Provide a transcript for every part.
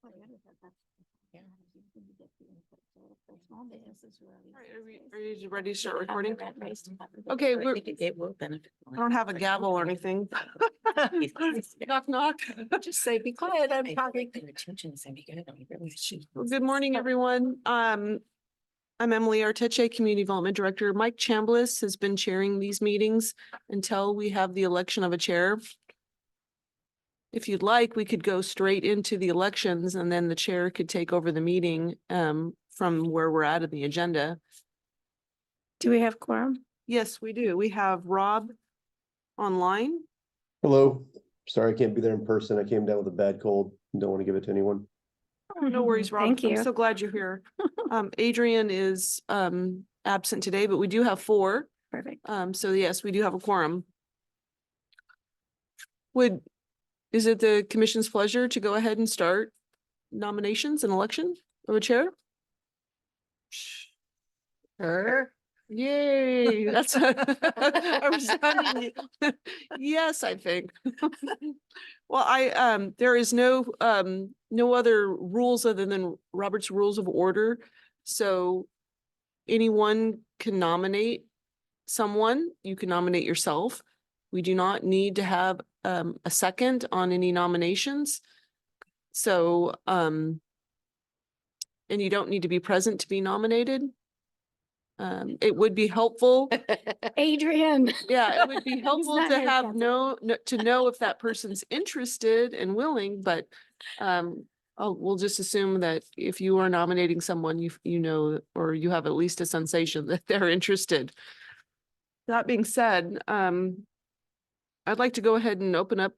Are you ready to start recording? Okay, It will benefit. I don't have a gavel or anything. Knock, knock. Just say, be quiet, I'm talking. Attention is be good. Well, good morning, everyone. I'm Emily Arteche, Community Development Director. Mike Chambliss has been chairing these meetings until we have the election of a chair. If you'd like, we could go straight into the elections and then the chair could take over the meeting from where we're at in the agenda. Do we have quorum? Yes, we do. We have Rob online. Hello. Sorry I can't be there in person. I came down with a bad cold. Don't want to give it to anyone. Oh, no worries, Rob. Thank you. I'm so glad you're here. Adrian is absent today, but we do have 4. Perfect. So yes, we do have a quorum. Is it the commission's pleasure to go ahead and start nominations and election of a chair? Sure. Yay, that's a resounding yes, I think. Well, there is no other rules other than Robert's Rules of Order. So anyone can nominate someone. You can nominate yourself. We do not need to have a second on any nominations. So, and you don't need to be present to be nominated. It would be helpful. Adrian. Yeah, it would be helpful not to here, have Kathy. to know if that person's interested and willing, but we'll just assume that if you are nominating someone, you know, or you have at least a sensation that they're interested. That being said, I'd like to go ahead and open up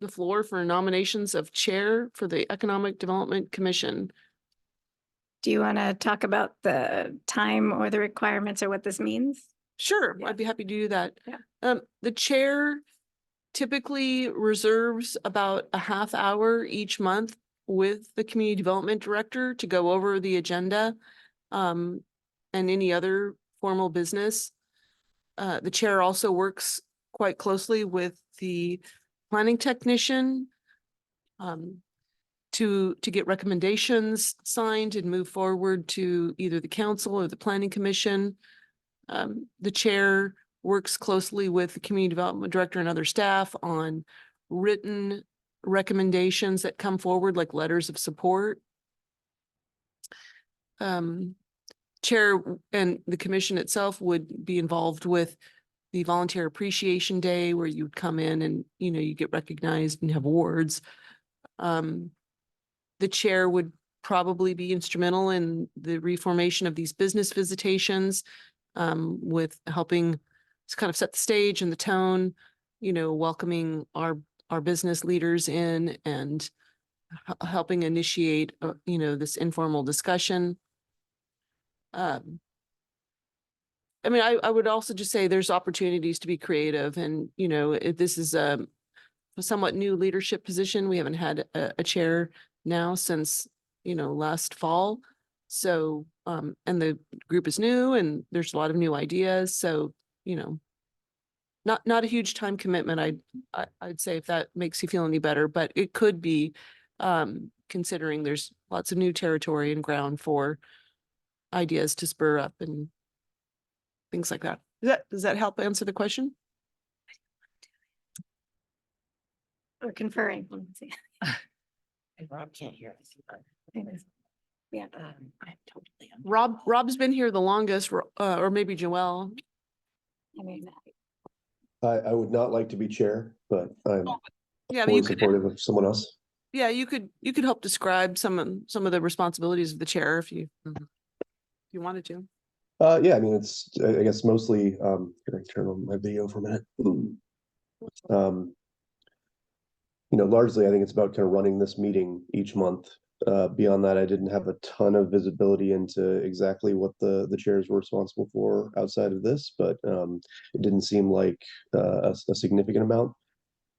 the floor for nominations of chair for the Economic Development Commission. Do you want to talk about the time or the requirements or what this means? Sure, Yeah. I'd be happy to do that. Yeah. The chair typically reserves about a half hour each month with the community development director to go over the agenda and any other formal business. The chair also works quite closely with the planning technician to get recommendations signed and move forward to either the council or the planning commission. The chair works closely with the community development director and other staff on written recommendations that come forward, like letters of support. Chair and the commission itself would be involved with the Volunteer Appreciation Day, where you would come in and, you know, you get recognized and have awards. The chair would probably be instrumental in the reformation of these business visitations, with helping to kind of set the stage and the tone, you know, welcoming our business leaders in and helping initiate, you know, this informal discussion. I mean, I would also just say there's opportunities to be creative, and, you know, if this is a somewhat new leadership position, we haven't had a chair now since, you know, last fall. So, and the group is new and there's a lot of new ideas. So, you know, not a huge time commitment. I'd say, if that makes you feel any better, but it could be, considering there's lots of new territory and ground for ideas to spur up and things like that. Does that help answer the question? We're conferring. Rob can't hear us. Yeah. I'm totally. Rob's been here the longest, or maybe Joelle. I mean, I would not like to be chair, but I'm Yeah, but fully you could, supportive of someone else. yeah, you could help describe some of the responsibilities of the chair if you wanted to. Yeah, I mean, it's, I guess mostly, can I turn on my video for a minute? You know, largely, I think it's about kind of running this meeting each month. Beyond that, I didn't have a ton of visibility into exactly what the chairs were responsible for outside of this, but it didn't seem like a significant amount.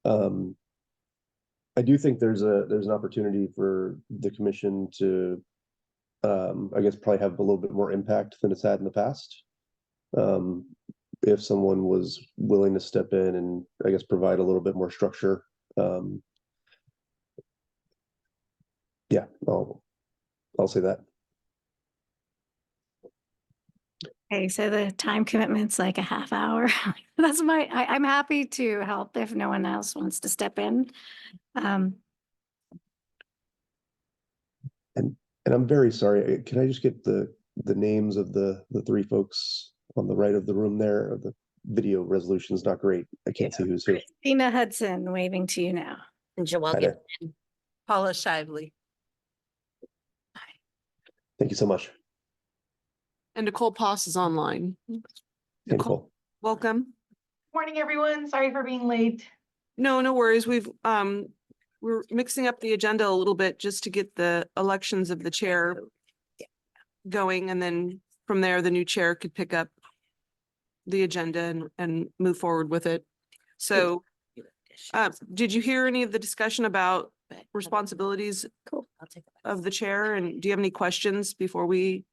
I do think there's an opportunity for the commission to, I guess, probably have a little bit more impact than it's had in the past. If someone was willing to step in and, I guess, provide a little bit more structure. Yeah, I'll say that. Okay, so the time commitment's like a half hour. That's I'm happy to help if no one else wants to step in. And I'm very sorry. Can I just get the names of the three folks on the right of the room there? The video resolution is not great. I can't see who's who. Christina Hudson waving to you now. And Joelle Hi there. Gibson. Paula Shively. Thank you so much. And Nicole Poss is online. Hey, Nicole. Welcome. Morning, everyone. Sorry for being late. No, no worries. We're mixing up the agenda a little bit just to get the elections of the chair going, and then from there, the new chair could pick up the agenda and move forward with it. So, did you hear any of the discussion about responsibilities Cool. I'll take it. of the chair? And do you have any questions before we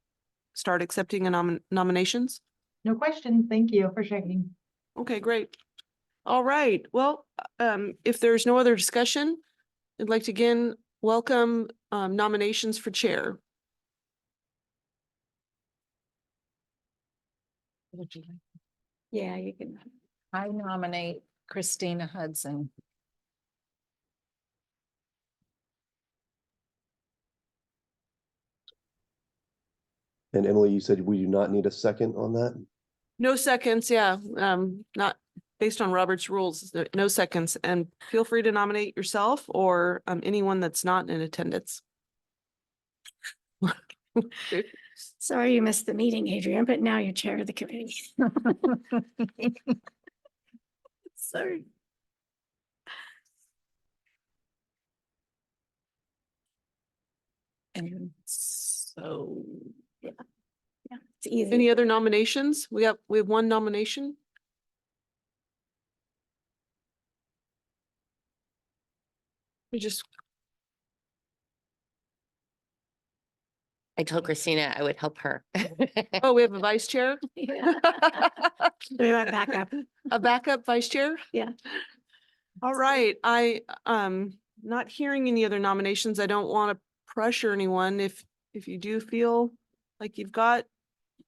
start accepting nominations? No questions. Thank you for checking. Okay, great. All right. Well, if there's no other discussion, I'd like to again welcome nominations for chair. Would you like- Yeah, you can. I nominate Christina Hudson. And Emily, you said we do not need a second on that? No seconds, yeah, not based on Robert's rules, no seconds, and feel free to nominate yourself or anyone that's not in attendance. Sorry you missed the meeting, Adrian, but now you're chair of the committee. Sorry. And so, Yeah, it's easy. any other nominations? We have one nomination. We just, I told Christina I would help her. oh, we have a vice chair, Yeah. We went back up. a backup vice chair? Yeah. All right, not hearing any other nominations. I don't want to pressure anyone. If you do feel like you've got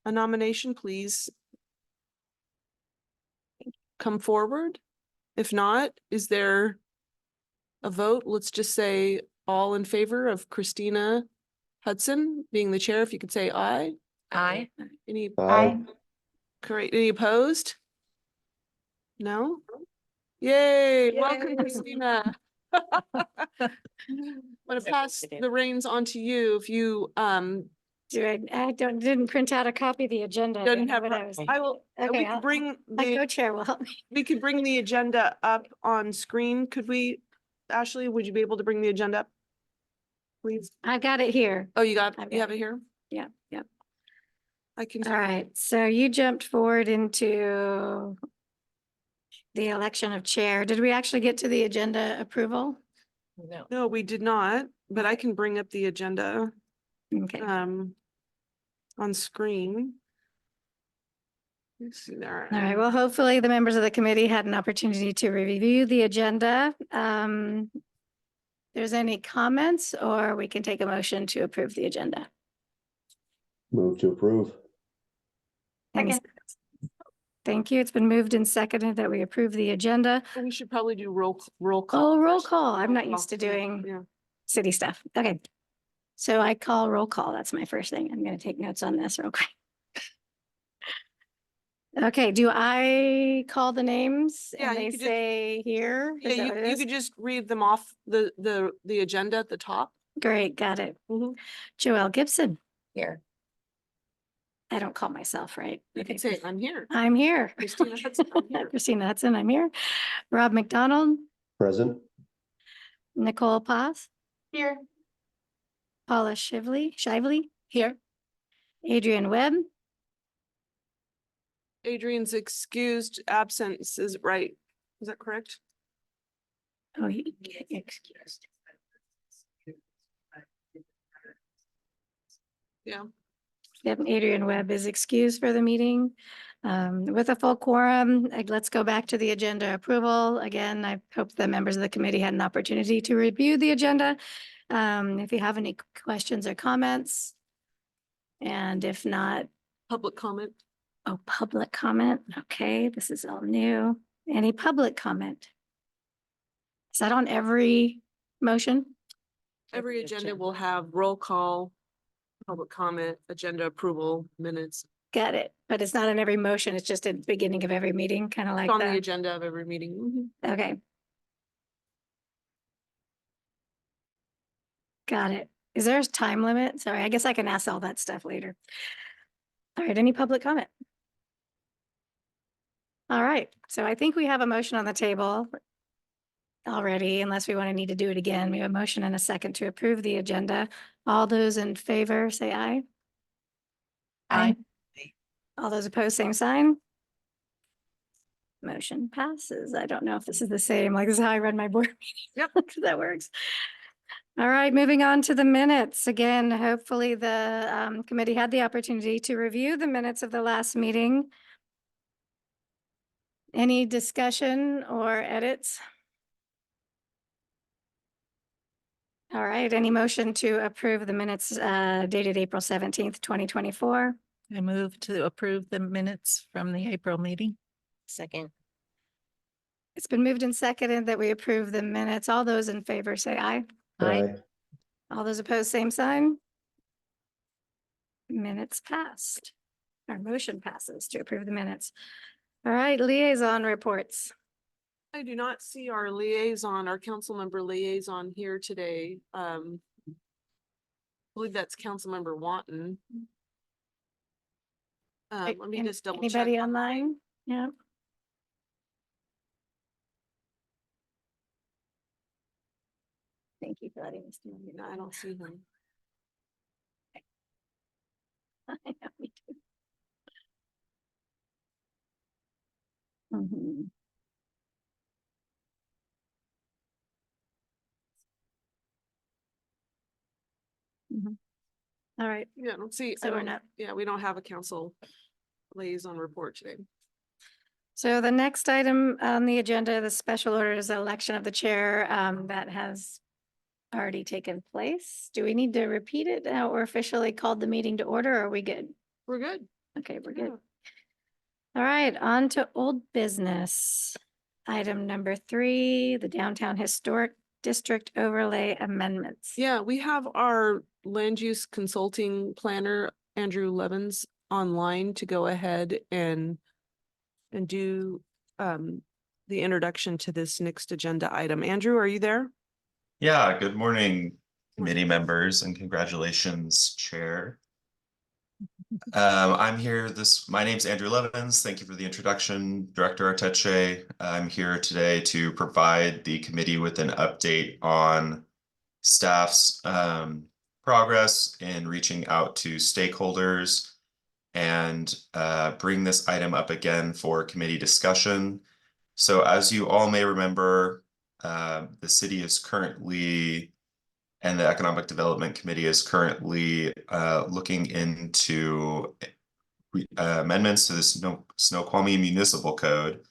a nomination, please come forward. If not, is there a vote? Let's just say all in favor of Christina Hudson being the chair. If you could say aye. I. Any, Aye. correct, any opposed? No? Yay, welcome Yay. Christina. I'm gonna pass the reins on to you if you, I didn't print out a copy of the agenda. I don't doesn't know have, what I was. I will, Okay, we could bring My the, co-chair will help me. we could bring the agenda up on screen. Could we, Ashley, would you be able to bring the agenda up? Please. I've got it here. Oh, you I've you got have it here? Yeah, yeah. I can. All right, so you jumped forward into the election of chair. Did we actually get to the agenda approval? No. No, we did not, but I can bring up the agenda Okay, on screen. Let's see there. all right, well, hopefully the members of the committee had an opportunity to review the agenda. There's any comments, or we can take a motion to approve the agenda. Move to approve. Any Second. seconds? Thank you. It's been moved and seconded that we approve the agenda. We should probably do roll call. Oh, roll first. call. I'm not Roll used to call. doing Yeah. city stuff. Okay. So I call roll call. That's my first thing. I'm going to take notes on this real quick. Okay, do I call the names Yeah, and you they could just- say here? Yeah, Is that what it you is? could just read them off the agenda at the top. Great, got it. Mhm. Joelle Gibson. Here. I don't call myself, right? You Okay. could say, I'm here. I'm here. Christina Hudson, I'm here. Christina Hudson, I'm here. Rob McDonald, Present. Nicole Paz, Here. Paula Shively, here. Adrian Webb, Adrian's excused absence is right. Is that correct? oh, he excused. Yeah. Yep, Adrian Webb is excused for the meeting. With a full quorum, let's go back to the agenda approval. Again, I hope the members of the committee had an opportunity to review the agenda. If you have any questions or comments. And if not, Public comment. oh, public comment. Okay, this is all new. Any public comment? Is that on every motion? Every agenda will have roll call, public comment, agenda approval, minutes. Got it. But it's not on every motion. It's just at the beginning of every meeting, kind of like It's on the that. agenda of every meeting. Mhm. Okay. Got it. Is there a time limit? Sorry, I guess I can ask all that stuff later. All right, any public comment? All right, so I think we have a motion on the table already, unless we want to need to do it again. We have a motion and a second to approve the agenda. All those in favor, say aye. Aye. All those opposed, same sign. Motion passes. I don't know if this is the same, like this is how I run my board meeting. Yep. That works. All right, moving on to the minutes. Again, hopefully the committee had the opportunity to review the minutes of the last meeting. Any discussion or edits? All right, any motion to approve the minutes dated April 17th, 2024? I move to approve the minutes from the April meeting. Second. It's been moved and seconded that we approve the minutes. All those in favor say aye. Aye. All those opposed, same sign. Minutes passed. Our motion passes to approve the minutes. All right, liaison reports. I do not see our liaison, our council member liaison here today. I believe that's Councilmember Wanton. Let me just double check. Anybody online? Yeah. Thank you for letting us know. No, I don't see him. I know, me too. Mhm. Mhm. All right, Yeah, I don't see. So we're not- Yeah, we don't have a council liaison report today. so the next item on the agenda, the special order is the election of the chair that has already taken place. Do we need to repeat it now or officially called the meeting to order? Or are we good? We're good. Okay, we're Yeah. good. All right, on to old business. Item number 3, the Downtown Historic District Overlay Amendments. Yeah, we have our land use consulting planner, Andrew Levins, online to go ahead and do the introduction to this next agenda item. Andrew, are you there? Yeah, good morning, committee members, and congratulations, Chair. I'm here my name's Andrew Levins. Thank you for the introduction, Director Arteche. I'm here today to provide the committee with an update on staff's progress in reaching out to stakeholders and bring this item up again for committee discussion. So as you all may remember, the city is currently, and the Economic Development Committee is currently looking into amendments to the Snoqualmie Municipal Code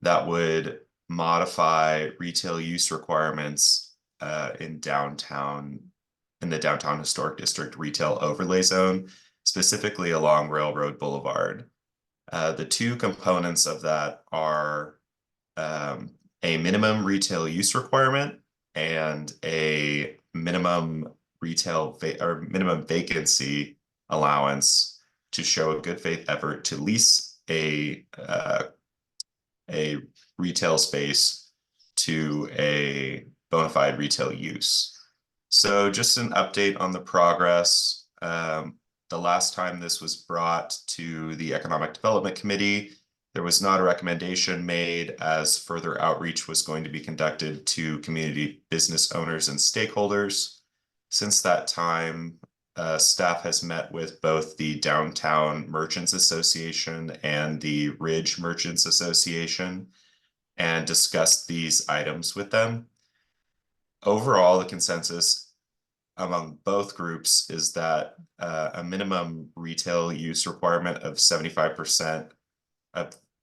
that would modify retail use requirements in the downtown historic district retail overlay zone, specifically along Railroad Boulevard. The two components of that are a minimum retail use requirement and a minimum minimum vacancy allowance to show a good faith effort to lease a retail space to a bona fide retail use. So just an update on the progress. The last time this was brought to the Economic Development Committee, there was not a recommendation made as further outreach was going to be conducted to community business owners and stakeholders. Since that time, staff has met with both the Downtown Merchants Association and the Ridge Merchants Association and discussed these items with them. Overall, the consensus among both groups is that a minimum retail use requirement of 75%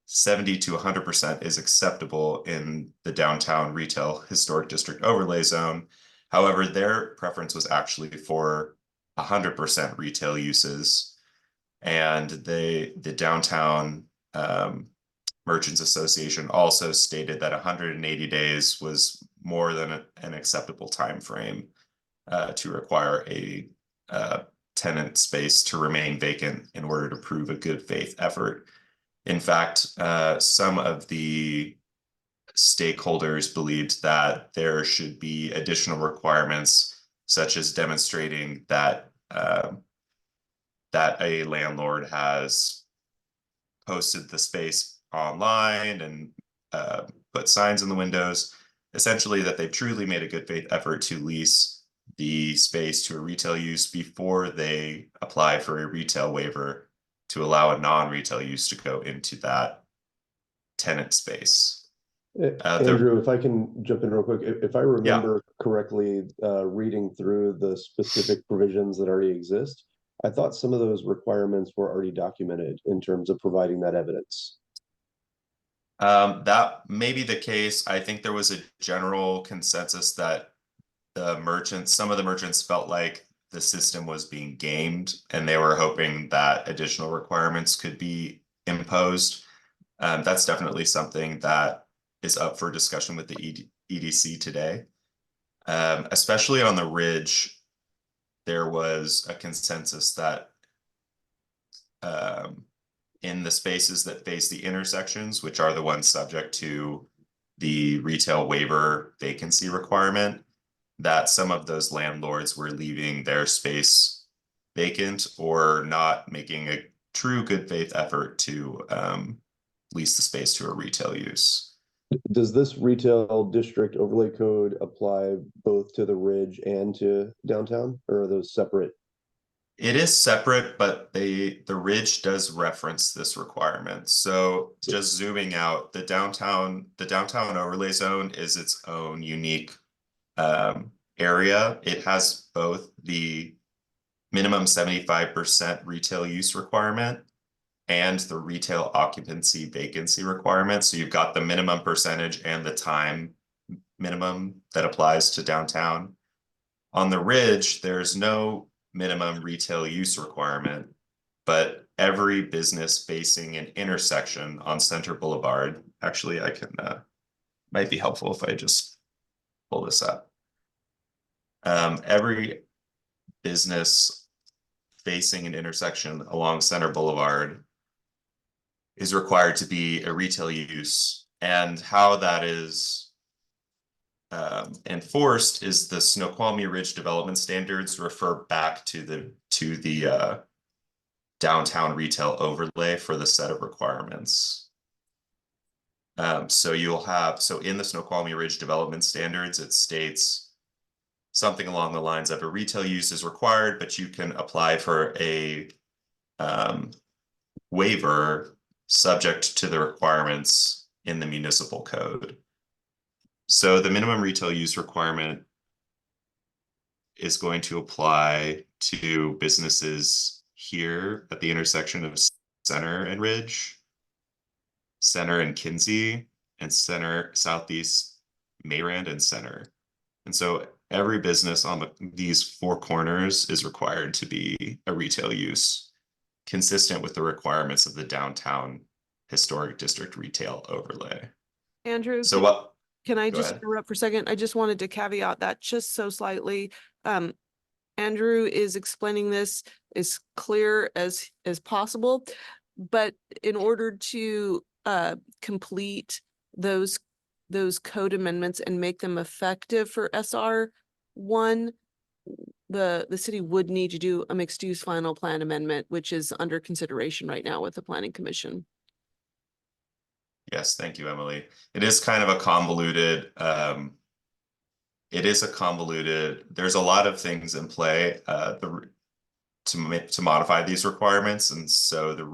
70 to 100% is acceptable in the downtown retail historic district overlay zone. However, their preference was actually for 100% retail uses. And the downtown Merchants Association also stated that 180 days was more than an acceptable time frame to require a tenant space to remain vacant in order to prove a good faith effort. In fact, some of the stakeholders believed that there should be additional requirements, such as demonstrating that that a landlord has posted the space online and put signs in the windows, essentially that they've truly made a good faith effort to lease the space to a retail use before they apply for a retail waiver to allow a non-retail use to go into that tenant space. Andrew, if I can jump in real quick, if I remember correctly, reading through the specific provisions that already exist, I thought some of those requirements were already documented in terms of providing that evidence. That may be the case. I think there was a general consensus that some of the merchants felt like the system was being gamed and they were hoping that additional requirements could be imposed. That's definitely something that is up for discussion with the EDC today. Especially on the Ridge, there was a consensus that in the spaces that face the intersections, which are the ones subject to the retail waiver vacancy requirement, that some of those landlords were leaving their space vacant or not making a true good faith effort to lease the space to a retail use. Does this retail district overlay code apply both to the Ridge and to downtown, or are those separate? It is separate, but the Ridge does reference this requirement. So just zooming out, the downtown overlay zone is its own unique area. It has both the minimum 75% retail use requirement and the retail occupancy vacancy requirement. So you've got the minimum percentage and the time minimum that applies to downtown. On the Ridge, there's no minimum retail use requirement, but every business facing an intersection on Center Boulevard, actually I can, might be helpful if I just pull this up. Every business facing an intersection along Center Boulevard is required to be a retail use, and how that is enforced is the Snoqualmie Ridge Development Standards refer back to the downtown retail overlay for the set of requirements. So in the Snoqualmie Ridge Development Standards, it states something along the lines of a retail use is required, but you can apply for a waiver subject to the requirements in the municipal code. So the minimum retail use requirement is going to apply to businesses here at the intersection of Center and Ridge, Center and Kinsey, and Center Southeast Mayrand and Center. And so every business on these four corners is required to be a retail use, consistent with the requirements of the downtown historic district retail overlay. Andrew, So can I Go just ahead. interrupt for a second? I just wanted to caveat that just so slightly. Andrew is explaining this as clear as possible, but in order to complete those code amendments and make them effective for SR1, the city would need to do a mixed use final plan amendment, which is under consideration right now with the Planning Commission. Yes, thank you, Emily. It is kind of a convoluted, there's a lot of things in play to modify these requirements. And so the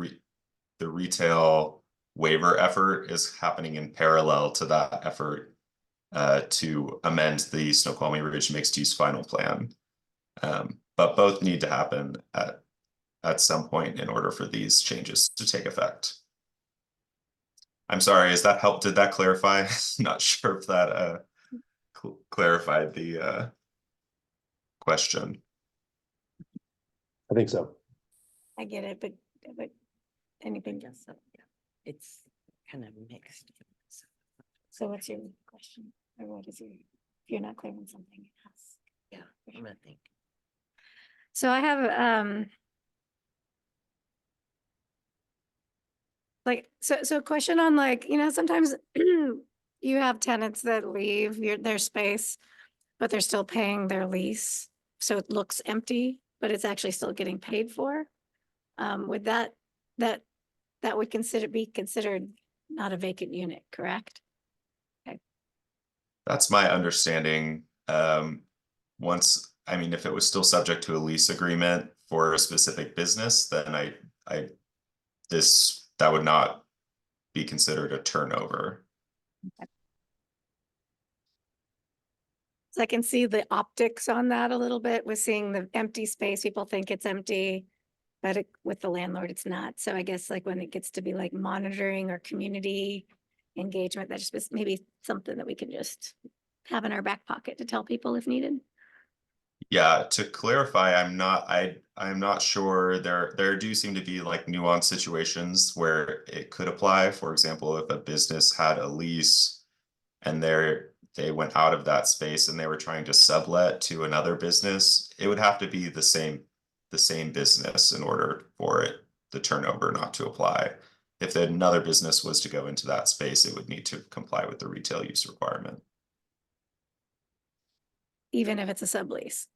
retail waiver effort is happening in parallel to that effort to amend the Snoqualmie Ridge mixed use final plan. But both need to happen at some point in order for these changes to take effect. I'm sorry, is that help? Did that clarify? Not sure if that clarified the question. I think so. I get it, but anything else? It's kind of mixed. So what's your question? Or what is your, if you're not clear on something, ask. Yeah, I'm gonna think. So I have, like, so question on like, sometimes you have tenants that leave their space, but they're still paying their lease. So it looks empty, but it's actually still getting paid for. Would that would be considered not a vacant unit, correct? That's my understanding. Once, I mean, if it was still subject to a lease agreement for a specific business, then that would not be considered a turnover. So I can see the optics on that a little bit with seeing the empty space. People think it's empty, but with the landlord, it's not. So I guess like when it gets to be like monitoring or community engagement, that's just maybe something that we can just have in our back pocket to tell people if needed. Yeah, to clarify, I'm not sure. There do seem to be like nuanced situations where it could apply. For example, if a business had a lease and they went out of that space and they were trying to sublet to another business, it would have to be the same business in order for the turnover not to apply. If another business was to go into that space, it would need to comply with the retail use requirement. Even if it's a sublease.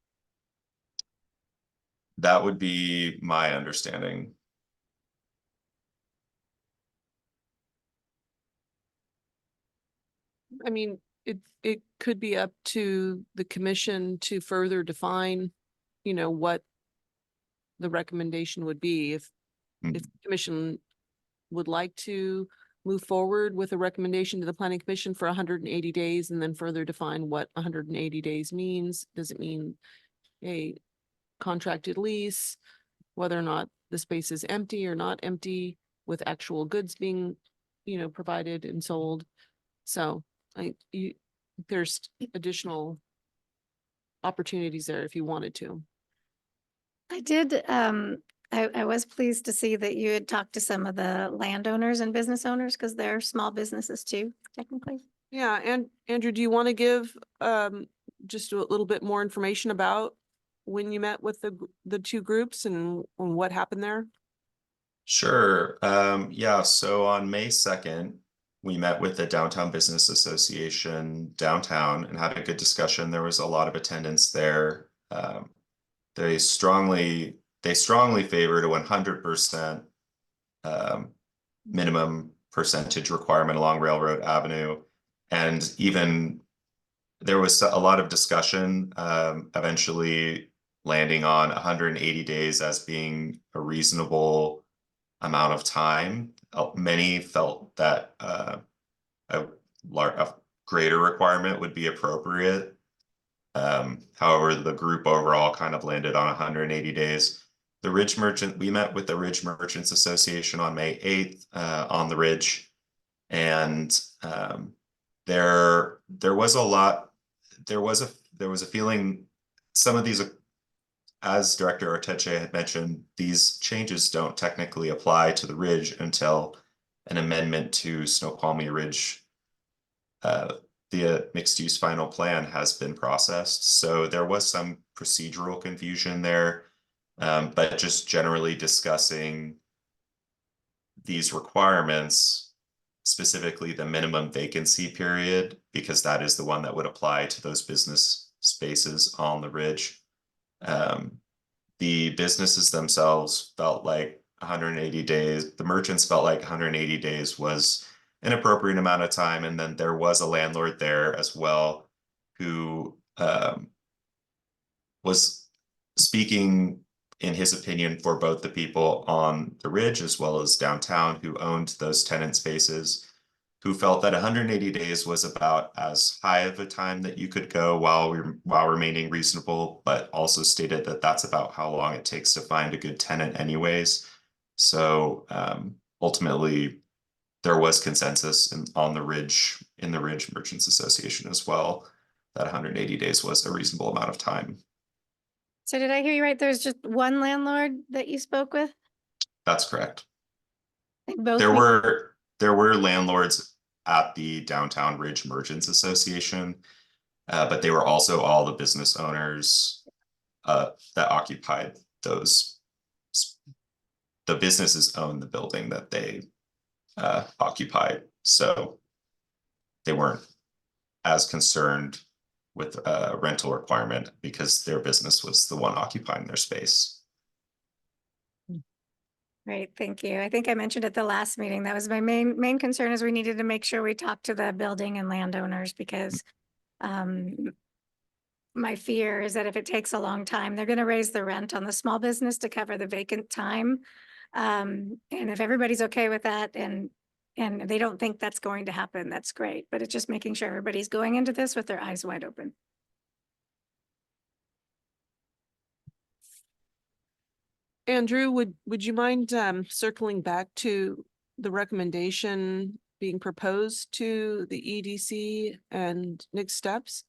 That would be my understanding. I mean, it could be up to the commission to further define, what the recommendation would be. If the commission would like to move forward with a recommendation to the planning commission for 180 days and then further define what 180 days means. Does it mean a contracted lease, whether or not the space is empty or not empty, with actual goods being, provided and sold? So there's additional opportunities there if you wanted to. I did, I was pleased to see that you had talked to some of the landowners and business owners because they're small businesses too, technically. Yeah, and Andrew, do you want to give just a little bit more information about when you met with the two groups and what happened there? Sure. Yeah, so on May 2nd, we met with the Downtown Business Association downtown and had a good discussion. There was a lot of attendance there. They strongly favored a 100% minimum percentage requirement along Railroad Avenue. And even there was a lot of discussion, eventually landing on 180 days as being a reasonable amount of time. Many felt that a greater requirement would be appropriate. However, the group overall kind of landed on 180 days. We met with the Ridge Merchants Association on May 8th on the Ridge, and there was a feeling some of these, as Director Arteche had mentioned, these changes don't technically apply to the Ridge until an amendment to Snoqualmie Ridge, the mixed-use final plan, has been processed. So there was some procedural confusion there, but just generally discussing these requirements, specifically the minimum vacancy period, because that is the one that would apply to those business spaces on the Ridge. The businesses themselves felt like 180 days, the merchants felt like 180 days was an appropriate amount of time. And then there was a landlord there as well who was speaking in his opinion for both the people on the Ridge as well as downtown who owned those tenant spaces, who felt that 180 days was about as high of a time that you could go while remaining reasonable, but also stated that that's about how long it takes to find a good tenant anyways. So ultimately, there was consensus on the Ridge, in the Ridge Merchants Association as well, that 180 days was a reasonable amount of time. So did I hear you right? There's just one landlord that you spoke with? That's correct. Like both There meet- were landlords at the Downtown Ridge Merchants Association, but they were also all the business owners that occupied those. The businesses own the building that they occupied, so they weren't as concerned with a rental requirement because their business was the one occupying their space. Great, thank you. I think I mentioned at the last meeting, that was my main concern is we needed to make sure we talked to the building and landowners because my fear is that if it takes a long time, they're gonna raise the rent on the small business to cover the vacant time. And if everybody's okay with that and they don't think that's going to happen, that's great. But it's just making sure everybody's going into this with their eyes wide open. Andrew, would you mind circling back to the recommendation being proposed to the EDC and next steps?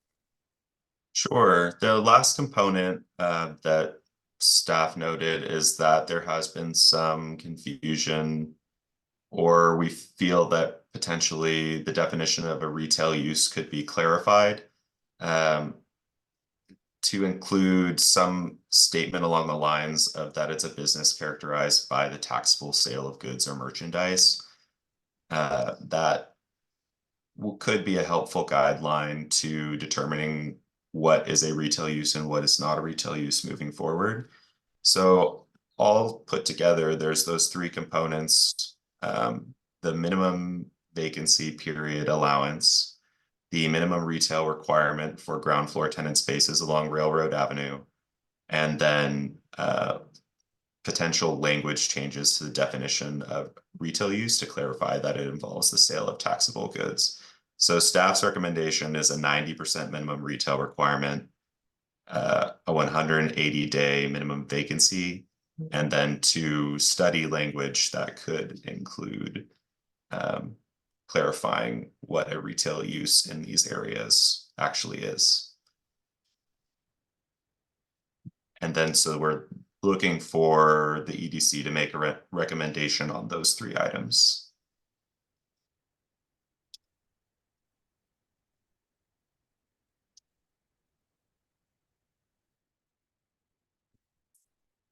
Sure. The last component that staff noted is that there has been some confusion, or we feel that potentially the definition of a retail use could be clarified to include some statement along the lines of that it's a business characterized by the taxable sale of goods or merchandise. That could be a helpful guideline to determining what is a retail use and what is not a retail use moving forward. So all put together, there's those three components: the minimum vacancy period allowance, the minimum retail requirement for ground floor tenant spaces along Railroad Avenue, and then potential language changes to the definition of retail use to clarify that it involves the sale of taxable goods. So staff's recommendation is a 90% minimum retail requirement, a 180-day minimum vacancy, and then to study language that could include clarifying what a retail use in these areas actually is. And then so we're looking for the EDC to make a recommendation on those three items.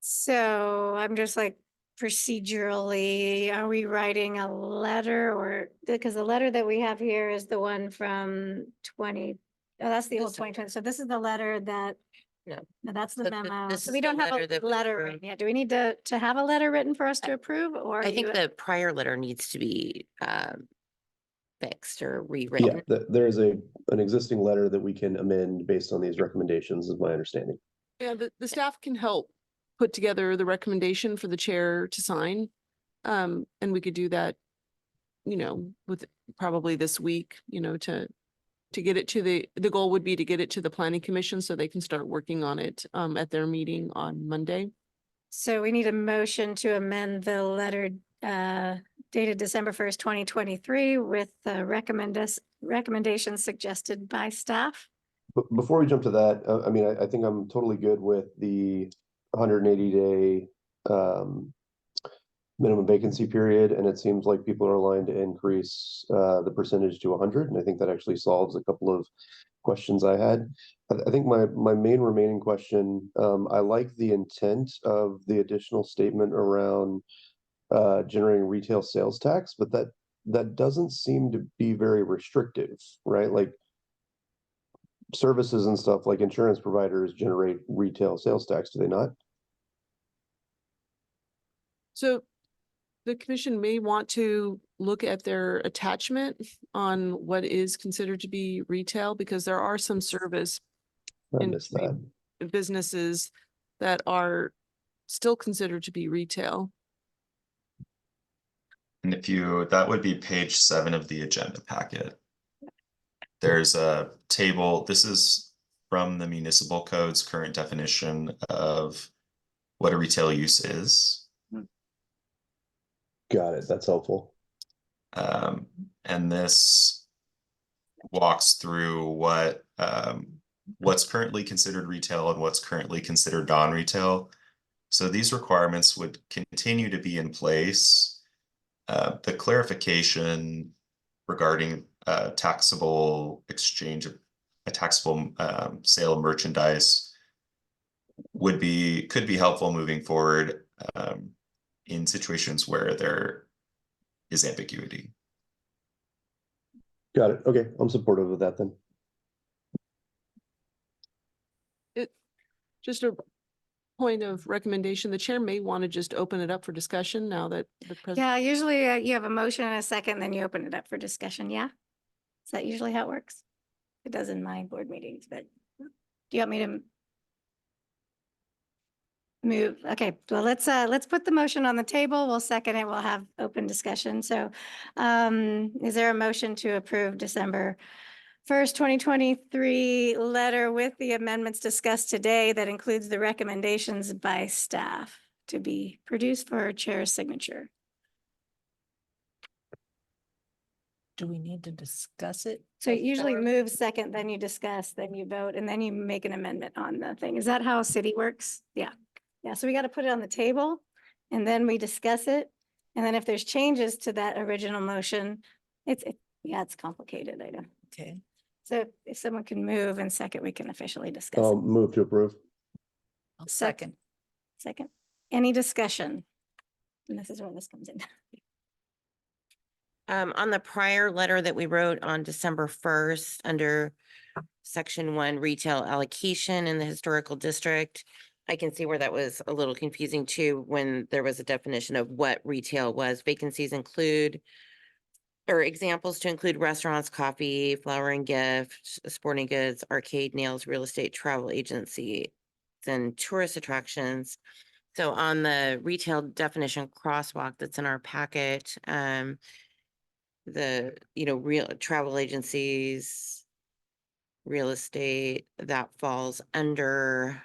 So I'm just like procedurally, are we writing a letter or, because the letter that we have here is the one from that's the old This- 2020. So this is the letter that, No. no, that's the But th- memo. this So is we the don't have letter a that we letter approved. written yet. Do we need to have a letter written for us to approve or? I think you- the prior letter needs to be fixed or Yeah, rewritten. there is an existing letter that we can amend based on these recommendations, is my understanding. Yeah, the staff can help put together the recommendation for the chair to sign. And we could do that, with probably this week, to get it to the goal would be to get it to the planning commission so they can start working on it at their meeting on Monday. So we need a motion to amend the letter dated December 1st, 2023 with the recommendations suggested by staff. But before we jump to that, I mean, I think I'm totally good with the 180-day minimum vacancy period, and it seems like people are aligned to increase the percentage to 100, and I think that actually solves a couple of questions I had. I think my main remaining question, I like the intent of the additional statement around generating retail sales tax, but that doesn't seem to be very restrictive, right? Like services and stuff like insurance providers generate retail sales tax, do they not? So the commission may want to look at their attachment on what is considered to be retail, because there are some service I in missed that. businesses that are still considered to be retail. And that would be page 7 of the agenda packet. There's a table. This is from the municipal code's current definition of what a retail use is. Got it. That's helpful. And this walks through what's currently considered retail and what's currently considered non-retail. So these requirements would continue to be in place. The clarification regarding taxable exchange of a taxable sale of merchandise could be helpful moving forward in situations where there is ambiguity. Got it. Okay, I'm supportive of that then. Just a point of recommendation, the chair may want to just open it up for discussion now that the president. Yeah, usually you have a motion and a second, then you open it up for discussion. Yeah? Is that usually how it works? It does in my board meetings, but do you want me to move? Okay, well, let's put the motion on the table. We'll second it. We'll have open discussion. So is there a motion to approve December 1st, 2023 letter with the amendments discussed today that includes the recommendations by staff to be produced for chair's signature? Do we need to discuss it? So you usually move second, then you discuss, then you vote, and then you make an amendment on the thing. Is that how city works? Yeah. Yeah, so we got to put it on the table and then we discuss it. And then if there's changes to that original motion, it's complicated, I know. Okay. So if someone can move and second, we can officially discuss I'll it. move to approve. I'll Sec- second. Second, any discussion? And this is where this comes in. On the prior letter that we wrote on December 1st, under section 1, retail allocation in the historical district, I can see where that was a little confusing too, when there was a definition of what retail was. Vacancies include, or examples to include restaurants, coffee, flower and gift, sporting goods, arcade, nails, real estate, travel agency, and tourist attractions. So on the retail definition crosswalk that's in our packet, the, real travel agencies, real estate, that falls under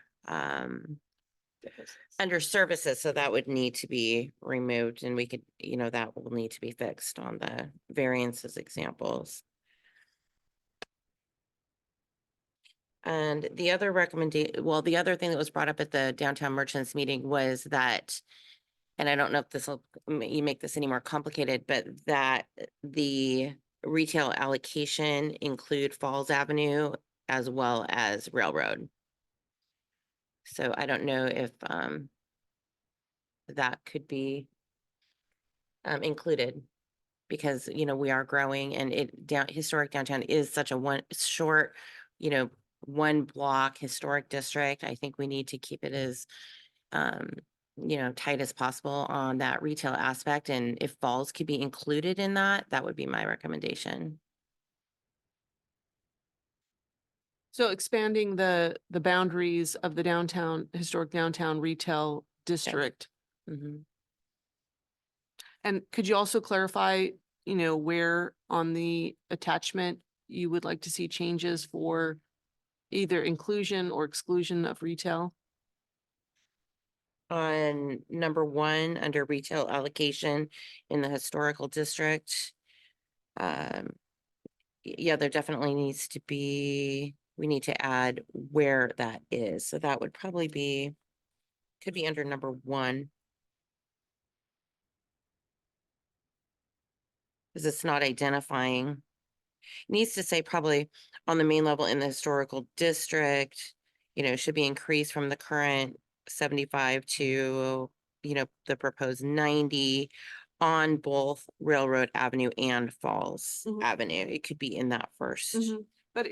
services, so that would need to be removed, and we could, that will need to be fixed on the variances examples. And the other the other thing that was brought up at the downtown merchants meeting was that, and I don't know if this will make this any more complicated, but that the retail allocation include Falls Avenue as well as Railroad. So I don't know if that could be included, because we are growing, and historic downtown is such a short, one block historic district. I think we need to keep it as tight as possible on that retail aspect, and if Falls could be included in that, that would be my recommendation. So expanding the boundaries of the historic downtown retail district. Mm-hmm. And could you also clarify, where on the attachment you would like to see changes for either inclusion or exclusion of retail? On number 1, under retail allocation in the historical district, yeah, there definitely needs to be, we need to add where that is. So that would probably could be under number 1. Because it's not identifying. It needs to say probably on the main level in the historical district, should be increased from the current 75 to, the proposed 90 on both Railroad Avenue and Falls Mhm. Avenue. It could be in that first. But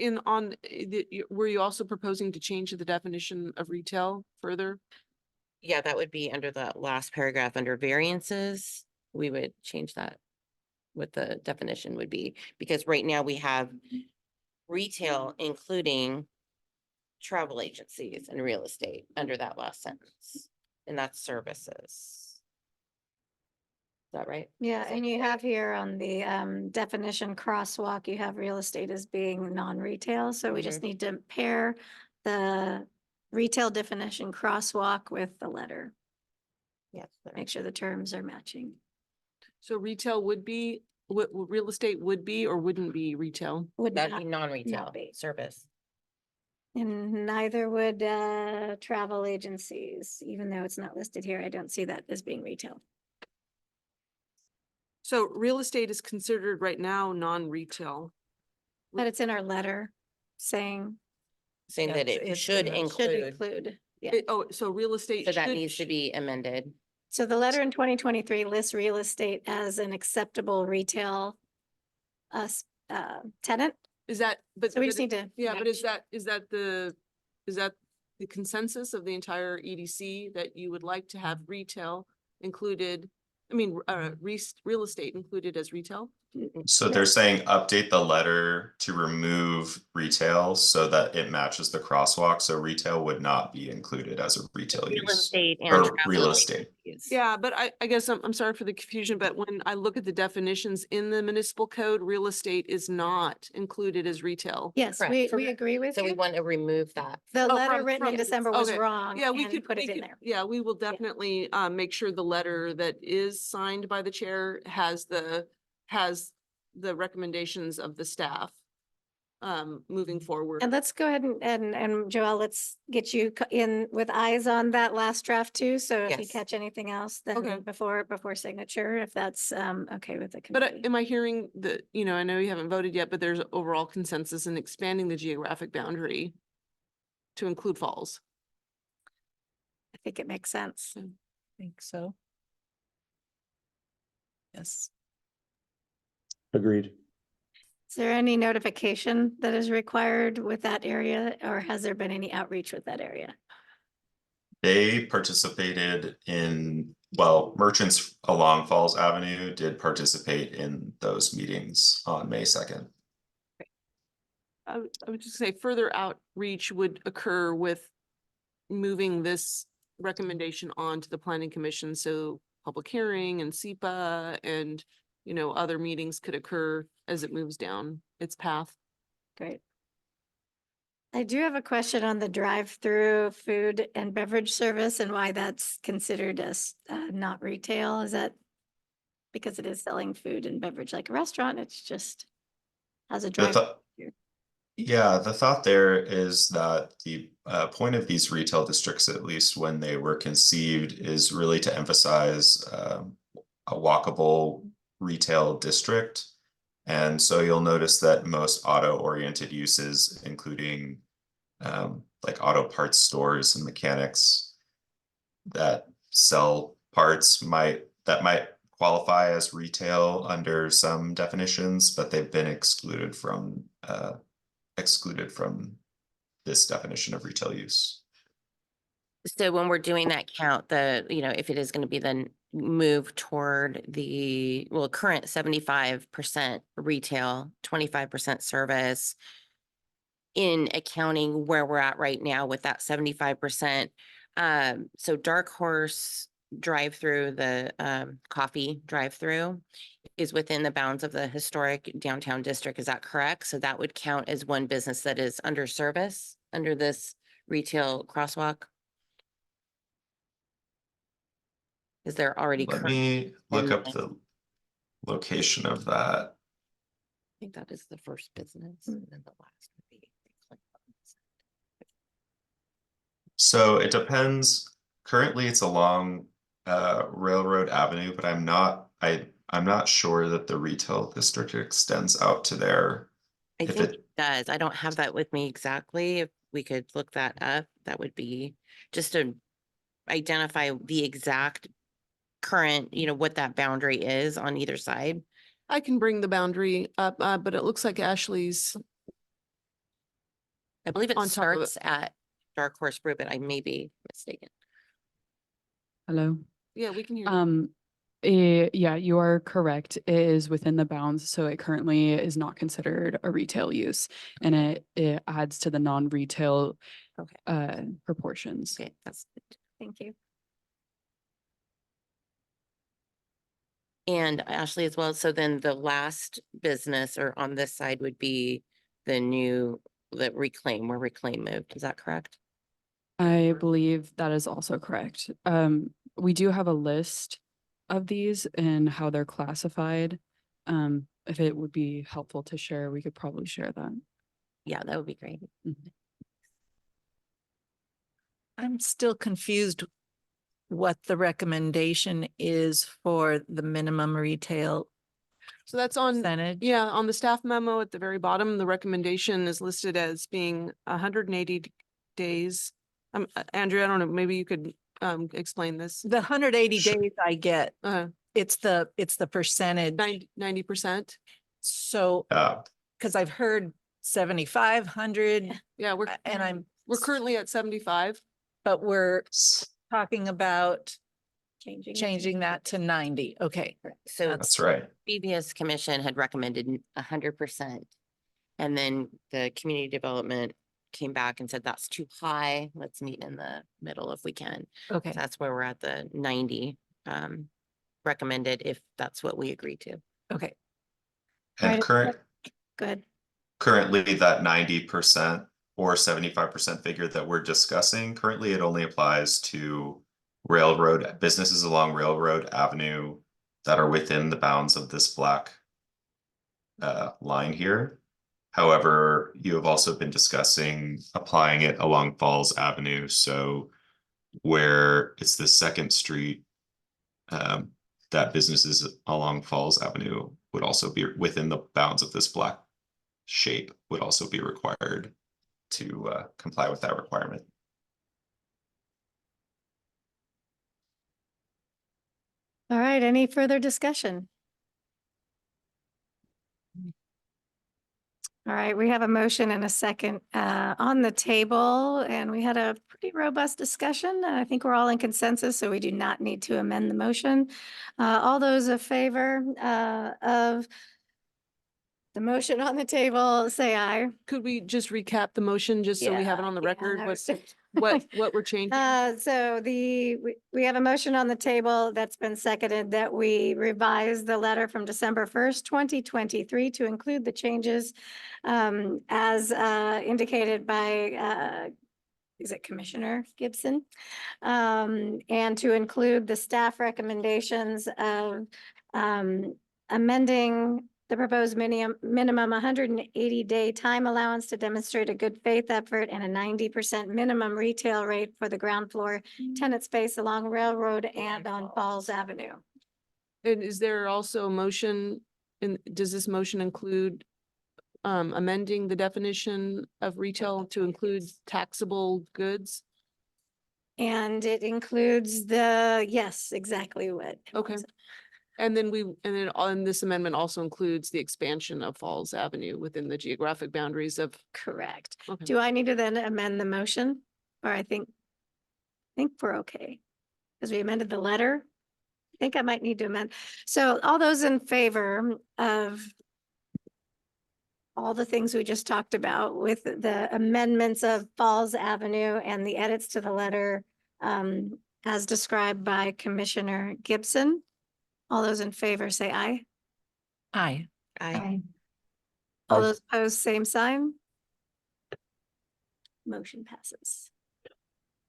were you also proposing to change the definition of retail further? Yeah, that would be under the last paragraph under variances. We would change that, what the definition would be, because right now we have retail including travel agencies and real estate under that last sentence, and that's services. Is that right? Yeah, and you have here on the definition crosswalk, you have real estate as being non-retail, so we just need to pair the retail definition crosswalk with the letter. Yes. Make sure the terms are matching. So retail would be what real estate would be or wouldn't be retail? Would That'd not, be non-retail be. service. and neither would travel agencies, even though it's not listed here. I don't see that as being retail. So real estate is considered right now non-retail. But it's in our letter saying Saying Yeah, that it's- it it's should in the- should include, include. Yeah. Oh, so real estate so that should- needs to be amended. So the letter in 2023 lists real estate as an acceptable retail tenant. Is that, but. So we but just it- need to. Yeah, but match. is that the consensus of the entire EDC that you would like to have retail included? I mean, real estate included as retail? So No. they're saying update the letter to remove retail so that it matches the crosswalk. So retail would not be included as a retail Real use. estate and Or travel real estate. agencies. Yeah, but I guess I'm sorry for the confusion, but when I look at the definitions in the municipal code, real estate is not included as retail. Yes, Correct. we agree with So we you. want to remove that. The Oh, letter from- written in from- December was okay. wrong. Yeah, we and could put we it in could- there. Yeah, we will definitely make sure the letter that is signed by the chair has the recommendations of the staff moving forward. And let's go ahead and Joelle, let's get you in with eyes on that last draft too. So if you Yes. catch anything else, Okay. then before signature, if that's okay with the But committee. am I hearing that, I know you haven't voted yet, but there's overall consensus in expanding the geographic boundary to include falls? I think it makes sense. I think so. Yes. Agreed. Is there any notification that is required with that area, or has there been any outreach with that area? They participated in, well, merchants along Falls Avenue did participate in those meetings on May 2nd. I would just say further outreach would occur with moving this recommendation on to the planning commission. So public hearing and SEPA and, other meetings could occur as it moves down its path. Great. I do have a question on the drive-through food and beverage service and why that's considered as not retail. Is that because it is selling food and beverage like a restaurant? It's just has a The drive. thought- Yeah, the thought there is that the point of these retail districts, at least when they were conceived, is really to emphasize a walkable retail district. And so you'll notice that most auto-oriented uses, including like auto parts stores and mechanics that sell parts might qualify as retail under some definitions, but they've been excluded from this definition of retail use. So when we're doing that count, if it is going to be then move toward the, current 75% retail, 25% service, in accounting where we're at right now with that 75%. So Dark Horse drive-through, the coffee drive-through is within the bounds of the historic downtown district. Is that correct? So that would count as one business that is under service under this retail crosswalk? Is there already? Let current- me look in up the- the location of that. I think that is the first business Mm. and then the last would be. So it depends. Currently, it's along Railroad Avenue, but I'm not sure that the retail district extends out to there. I If think it- it does. I don't have that with me exactly. If we could look that up, that would be just to identify the exact current, what that boundary is on either side. I can bring the boundary up, but it looks like Ashley's, I believe it On top of it. starts at Dark Horse Brew, but I may be mistaken. Hello. yeah, we can hear you. Yeah, you are correct. It is within the bounds, so it currently is not considered a retail use, and it adds to the non-retail Okay. proportions. Okay, that's good. Thank you. And Ashley as well. So then the last business or on this side would be the Reclaim, where Reclaim moved. Is that correct? I believe that is also correct. We do have a list of these and how they're classified. if it would be helpful to share, we could probably share that. Yeah, that would be great. I'm still confused what the recommendation is for the minimum retail So that's on, percentage. yeah, on the staff memo at the very bottom, the recommendation is listed as being 180 days. Andrew, I don't know, maybe you could explain this. The 180 Sure. days I get, it's the percentage. 90%. So, because I've heard 7,500 Yeah, and we're currently at 75. but we're talking about Changing. changing that to 90. Okay. So That's right. previous commission had recommended 100%. And then the community development came back and said, that's too high. Let's meet in the middle if we can. Okay. So that's where we're at, the 90 recommended, if that's what we agree to. Okay. And Right. Good. currently that 90% or 75% figure that we're discussing, currently it only applies to railroad businesses along Railroad Avenue that are within the bounds of this black line here. However, you have also been discussing applying it along Falls Avenue. So where it's the second street, that businesses along Falls Avenue would also be within the bounds of this black shape, would also be required to comply with that requirement. All right, any further discussion? All right, we have a motion and a second on the table, and we had a pretty robust discussion. And I think we're all in consensus, so we do not need to amend the motion. All those in favor of the motion on the table, say aye. Could we just recap the motion just so we have it on the record? What we're changing? So we have a motion on the table that's been seconded that we revise the letter from December 1st, 2023 to include the changes as indicated by is it Commissioner Gibson? And to include the staff recommendations of amending the proposed minimum 180-day time allowance to demonstrate a good faith effort and a 90% minimum retail rate for the ground floor tenant space along Railroad and on Falls Avenue. And is there also a motion, and does this motion include amending the definition of retail to include taxable goods? And it includes yes, exactly what. Okay. And then on this amendment also includes the expansion of Falls Avenue within the geographic boundaries of. Correct. Okay. Do I need to then amend the motion? Or I think we're okay. Because we amended the letter. I think I might need to amend. So all those in favor of all the things we just talked about with the amendments of Falls Avenue and the edits to the letter as described by Commissioner Gibson. All those in favor say aye. Aye. I All Aye. those opposed, same sign. Motion passes.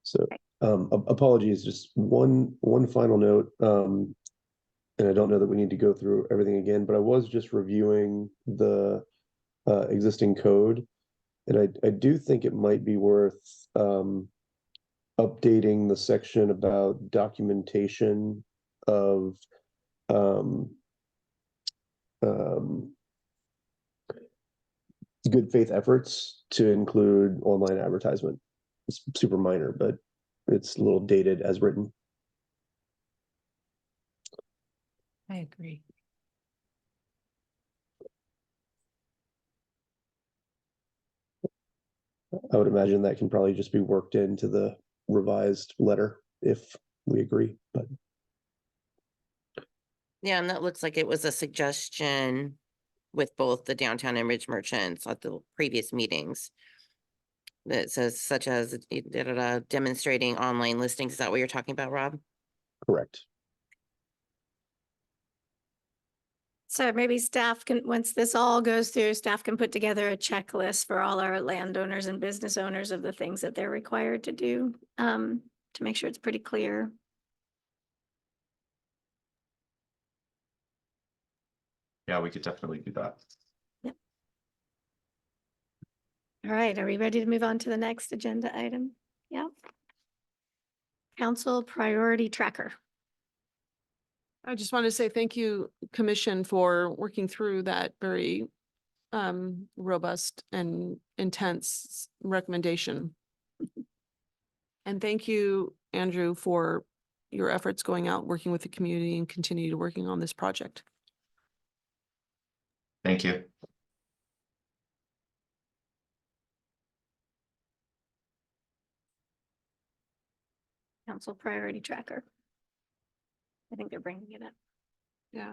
So, apologies, just one final note. And I don't know that we need to go through everything again, but I was just reviewing the existing code. And I do think it might be worth updating the section about documentation of good faith efforts to include online advertisement. It's super minor, but it's a little dated as written. I agree. I would imagine that can probably just be worked into the revised letter if we agree, but Yeah, and that looks like it was a suggestion with both the downtown and Ridge merchants at the previous meetings. That says such as demonstrating online listings. Is that what you're talking about, Rob? correct. So maybe staff can, once this all goes through, staff can put together a checklist for all our landowners and business owners of the things that they're required to do to make sure it's pretty clear. Yeah, we could definitely do that. All right, are we ready to move on to the next agenda item? Yeah. Council Priority Tracker. I just want to say thank you, Commission, for working through that very robust and intense recommendation. And thank you, Andrew, for your efforts going out, working with the community and continue to working on this project. Thank you. Council Priority Tracker. I think they're bringing it up. Yeah.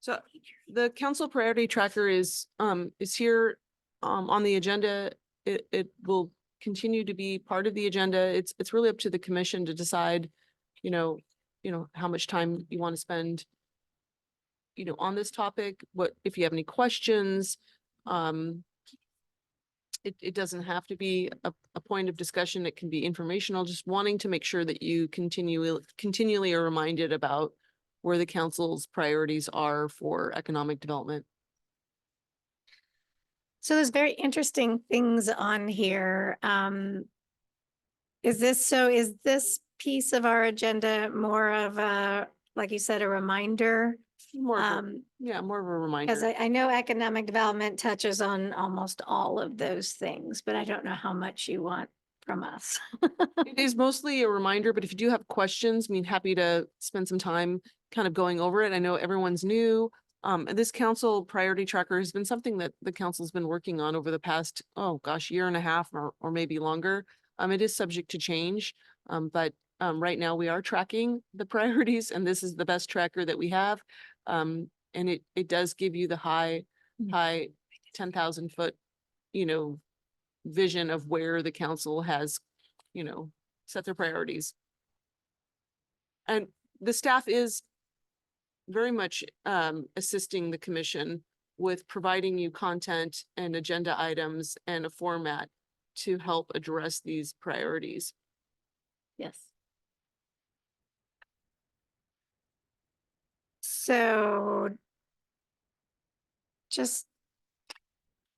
So the council priority tracker is here on the agenda. It will continue to be part of the agenda. It's really up to the commission to decide, you know, how much time you want to spend, on this topic. What, if you have any questions, it doesn't have to be a point of discussion. It can be informational, just wanting to make sure that you continually are reminded about where the council's priorities are for economic development. So there's very interesting things on here. Is this piece of our agenda more of a, like you said, a reminder? More of a, more of a Because reminder. I know economic development touches on almost all of those things, but I don't know how much you want from us. It is mostly a reminder, but if you do have questions, I mean, happy to spend some time kind of going over it. I know everyone's new. And this council priority tracker has been something that the council's been working on over the past, oh gosh, year and a half or maybe longer. It is subject to change, but right now we are tracking the priorities, and this is the best tracker that we have. And it does give you the high 10,000 foot, vision of where the council has, set their priorities. And the staff is very much assisting the commission with providing you content and agenda items and a format to help address these priorities. Yes. So just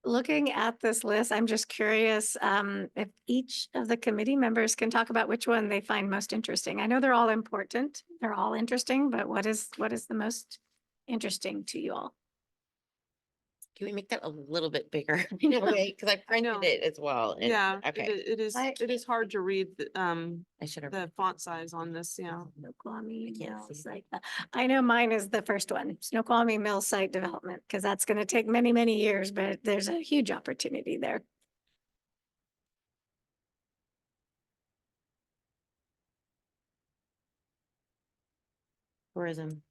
looking at this list, I'm just curious if each of the committee members can talk about which one they find most interesting. I know they're all important, they're all interesting, but what is the most interesting to you all? Can we make that a little bit bigger in a way? Because I know. printed it as well. and- Yeah, Okay. it is hard to read I should have. the font size on this, yeah. Snoqualmie I can't Mill see. Site. I know mine is the first one, Snoqualmie Mill Site Development, because that's going to take many, many years, but there's a huge opportunity there. Tourism.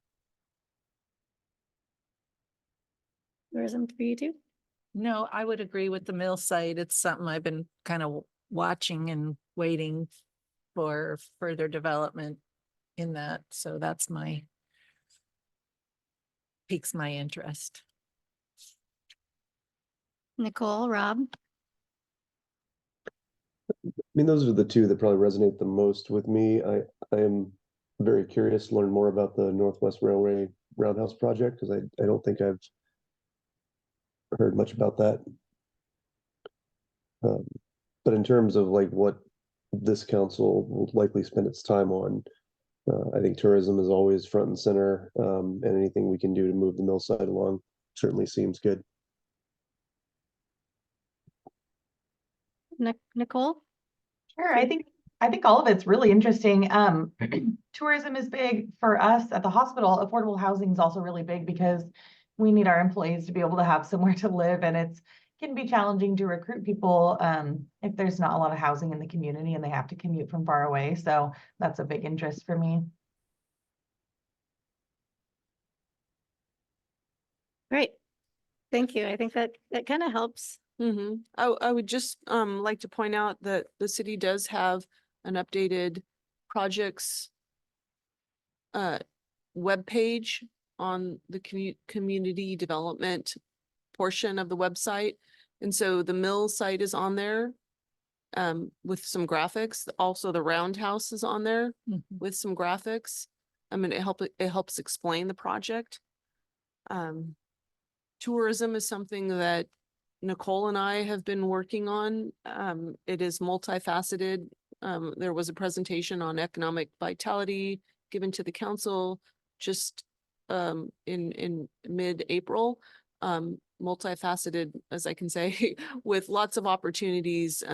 Tourism for you too? No, I would agree with the mill site. It's something I've been kind of watching and waiting for further development in that. So that's piques my interest. Nicole, Rob? I mean, those are the two that probably resonate the most with me. I am very curious to learn more about the Northwest Railway Roundhouse project, because I don't think I've heard much about that. But in terms of like what this council will likely spend its time on, I think tourism is always front and center, and anything we can do to move the mill site along certainly seems good. Nicole? Sure, I think all of it's really interesting. Tourism is big for us at the hospital. Affordable housing is also really big because we need our employees to be able to have somewhere to live, and it can be challenging to recruit people if there's not a lot of housing in the community and they have to commute from far away. So that's a big interest for me. Great. Thank you. I think that kind of helps. Mm-hmm. I would just like to point out that the city does have an updated projects webpage on the community development portion of the website. And so the mill site is on there. with some graphics. Also, the roundhouse is on there with some graphics. I mean, it helps explain the project. Tourism is something that Nicole and I have been working on. It is multifaceted. There was a presentation on economic vitality given to the council just in mid-April. Multifaceted, as I can say, with lots of opportunities,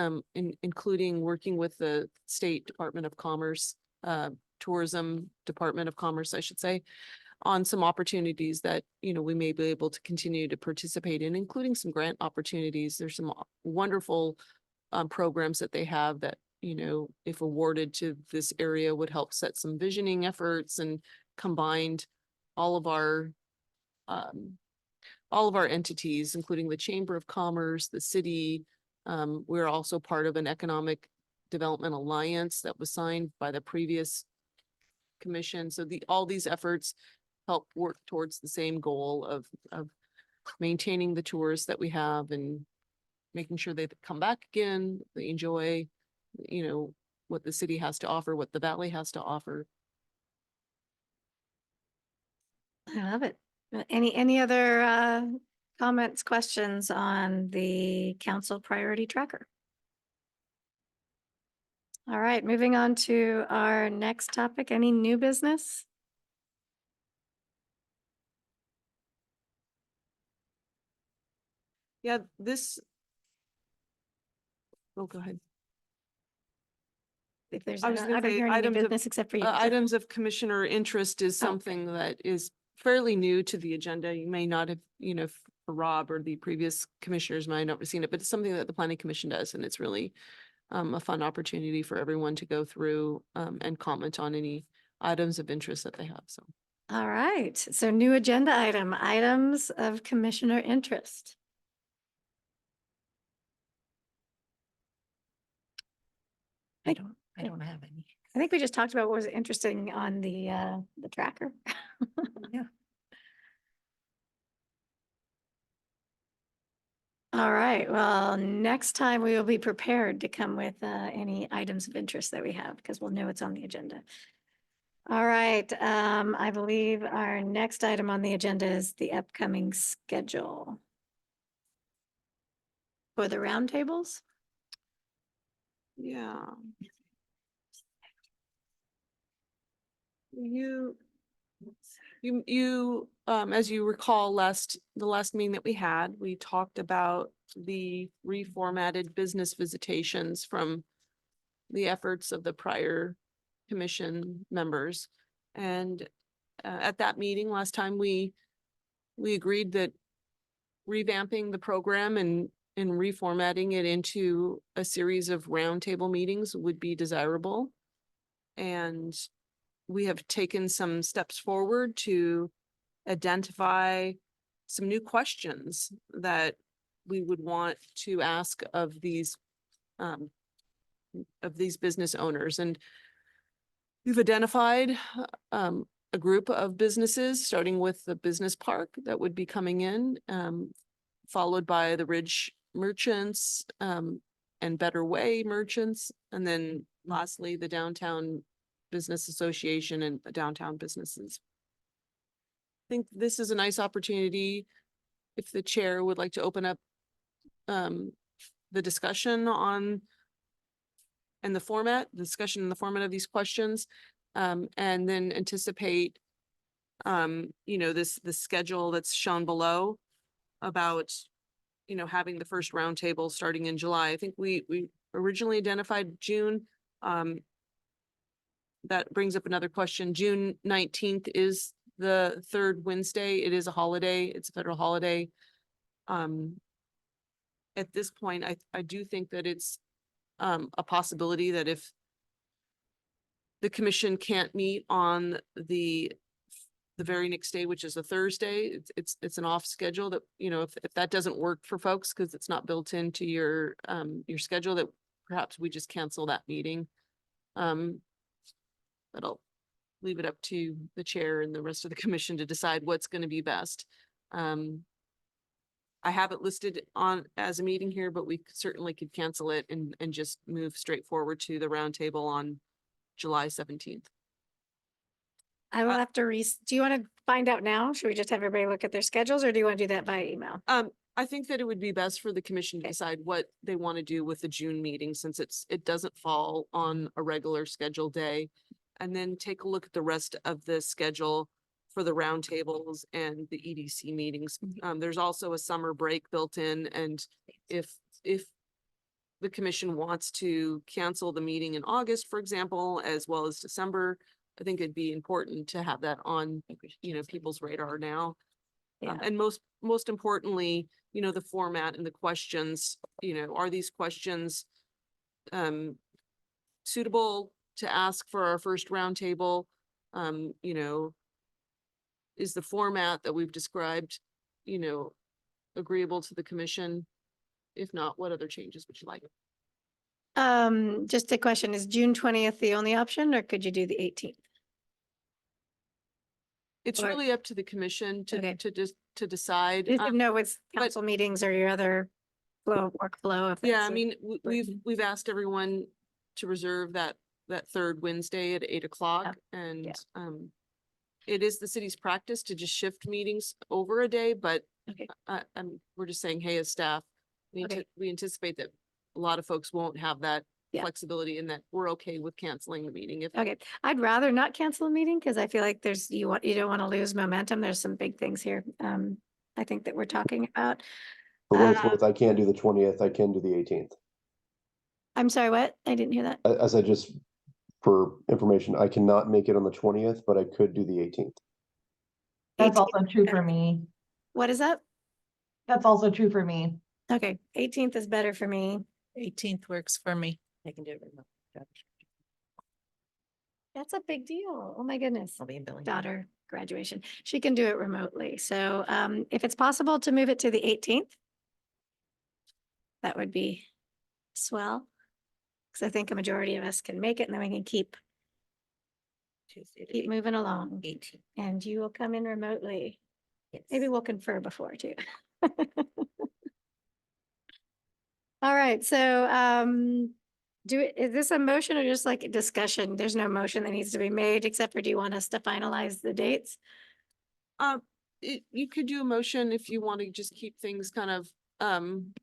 including working with the State Department of Commerce, Tourism Department of Commerce, I should say, on some opportunities that, you know, we may be able to continue to participate in, including some grant opportunities. There's some wonderful programs that they have that, you know, if awarded to this area, would help set some visioning efforts and combined all of our entities, including the Chamber of Commerce, the city. We're also part of an economic development alliance that was signed by the previous commission. So all these efforts help work towards the same goal of maintaining the tourists that we have and making sure they come back again, they enjoy, you know, what the city has to offer, what the valley has to offer. I love it. Any other comments, questions on the council priority tracker? All right, moving on to our next topic. Any new business? Yeah, oh, go ahead. If there's, I I was don't gonna say hear any new items of- business except for you. Items of commissioner interest is Oh, okay. something that is fairly new to the agenda. You may not have, you know, for Rob or the previous commissioners might not have seen it, but it's something that the planning commission does, and it's really a fun opportunity for everyone to go through and comment on any items of interest that they have. So. All right, so new agenda item, items of commissioner interest. I don't have any. I think we just talked about what was interesting on the tracker. Yeah. All right, well, next time we will be prepared to come with any items of interest that we have, because we'll know it's on the agenda. All right, I believe our next item on the agenda is the upcoming schedule for the roundtables. Yeah. As you recall, the last meeting that we had, we talked about the reformatted business visitations from the efforts of the prior commission members. And at that meeting last time, we agreed that revamping the program and reformatting it into a series of roundtable meetings would be desirable. And we have taken some steps forward to identify some new questions that we would want to ask of these business owners. And we've identified a group of businesses, starting with the business park that would be coming in, followed by the Ridge merchants and Better Way merchants, and then lastly, the Downtown Business Association and the downtown businesses. I think this is a nice opportunity if the chair would like to open up the discussion on and the discussion in the format of these questions, and then anticipate you know, the schedule that's shown below about, you know, having the first roundtable starting in July. I think we originally identified June. That brings up another question. June 19th is the third Wednesday. It is a holiday. It's a federal holiday. At this point, I do think that it's a possibility that if the commission can't meet on the very next day, which is a Thursday, it's an off schedule, that, you know, if that doesn't work for folks because it's not built into your schedule, that perhaps we just cancel that meeting. But I'll leave it up to the chair and the rest of the commission to decide what's going to be best. I I have it listed on as a meeting here, but we certainly could cancel it and just move straight forward to the roundtable on July 17th. I will have to do you want to find out now? Should we just have everybody look at their schedules or do you want to do that by email? I think that it would be best for the commission to Okay. decide what they want to do with the June meeting, since it doesn't fall on a regular scheduled day. And then take a look at the rest of the schedule for the roundtables and the EDC meetings. There's also a summer break built in, and if the commission wants to cancel the meeting in August, for example, as well as December, I think it'd be important to have that on, people's radar now. Yeah. And most importantly, the format and the questions, are these questions suitable to ask for our first roundtable? Is the format that we've described, agreeable to the commission? If not, what other changes would you like? Just a question, is June 20th the only option or could you do the 18th? It's Or- really up to the commission Okay. to decide. Just to know with but- council meetings or your other workflow. If Yeah, that's I a- mean, we've asked everyone to reserve that third Wednesday at 8 o'clock, and it is the city's practice to just shift meetings over a day, but Okay. we're just saying, hey, as staff, Okay. we anticipate that a lot of folks won't have that Yeah. flexibility, and that we're okay with canceling the meeting if Okay, I'd rather not cancel a meeting because I feel like you don't want to lose momentum. There's some big things here. I think that we're talking about. For what it's worth, I can't do the 20th, I can do the 18th. I'm sorry, what? I didn't hear that. As I just, for information, I cannot make it on the 20th, but I could do the 18th. That's 18th. also true for me. What is that? That's also true for me. Okay, 18th is better for me. 18th works for me. I can do it remote. That's a big deal. Oh my goodness. I'll be in Billings. Daughter graduation. She can do it remotely. So if it's possible to move it to the 18th, that would be swell. Because I think a majority of us can make it and then we can keep Tuesday the keep moving along. 18th. And you will come in remotely. Yes. Maybe we'll confer before too. All right, so is this a motion or just like a discussion? There's no motion that needs to be made, except for do you want us to finalize the dates? you could do a motion if you want to just keep things kind of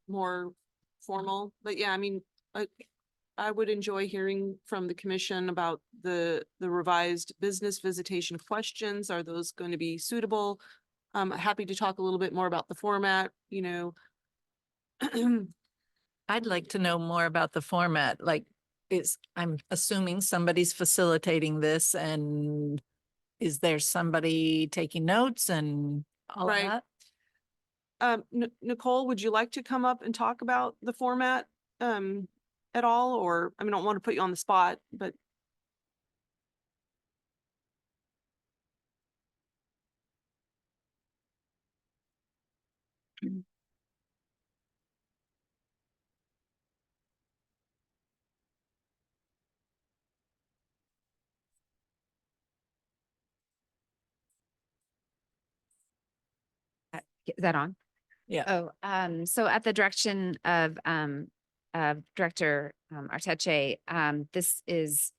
more formal, but yeah, I mean, I would enjoy hearing from the commission about the revised business visitation questions. Are those going to be suitable? I'm happy to talk a little bit more about the format, I'd like to know more about the format, like I'm assuming somebody's facilitating this, and is there somebody taking notes and all of Right. that? Nicole, would you like to come up and talk about the format at all? Or, I mean, I don't want to put you on the spot, but Is that on? Yeah. Oh, so at the direction of Director Arteche, this is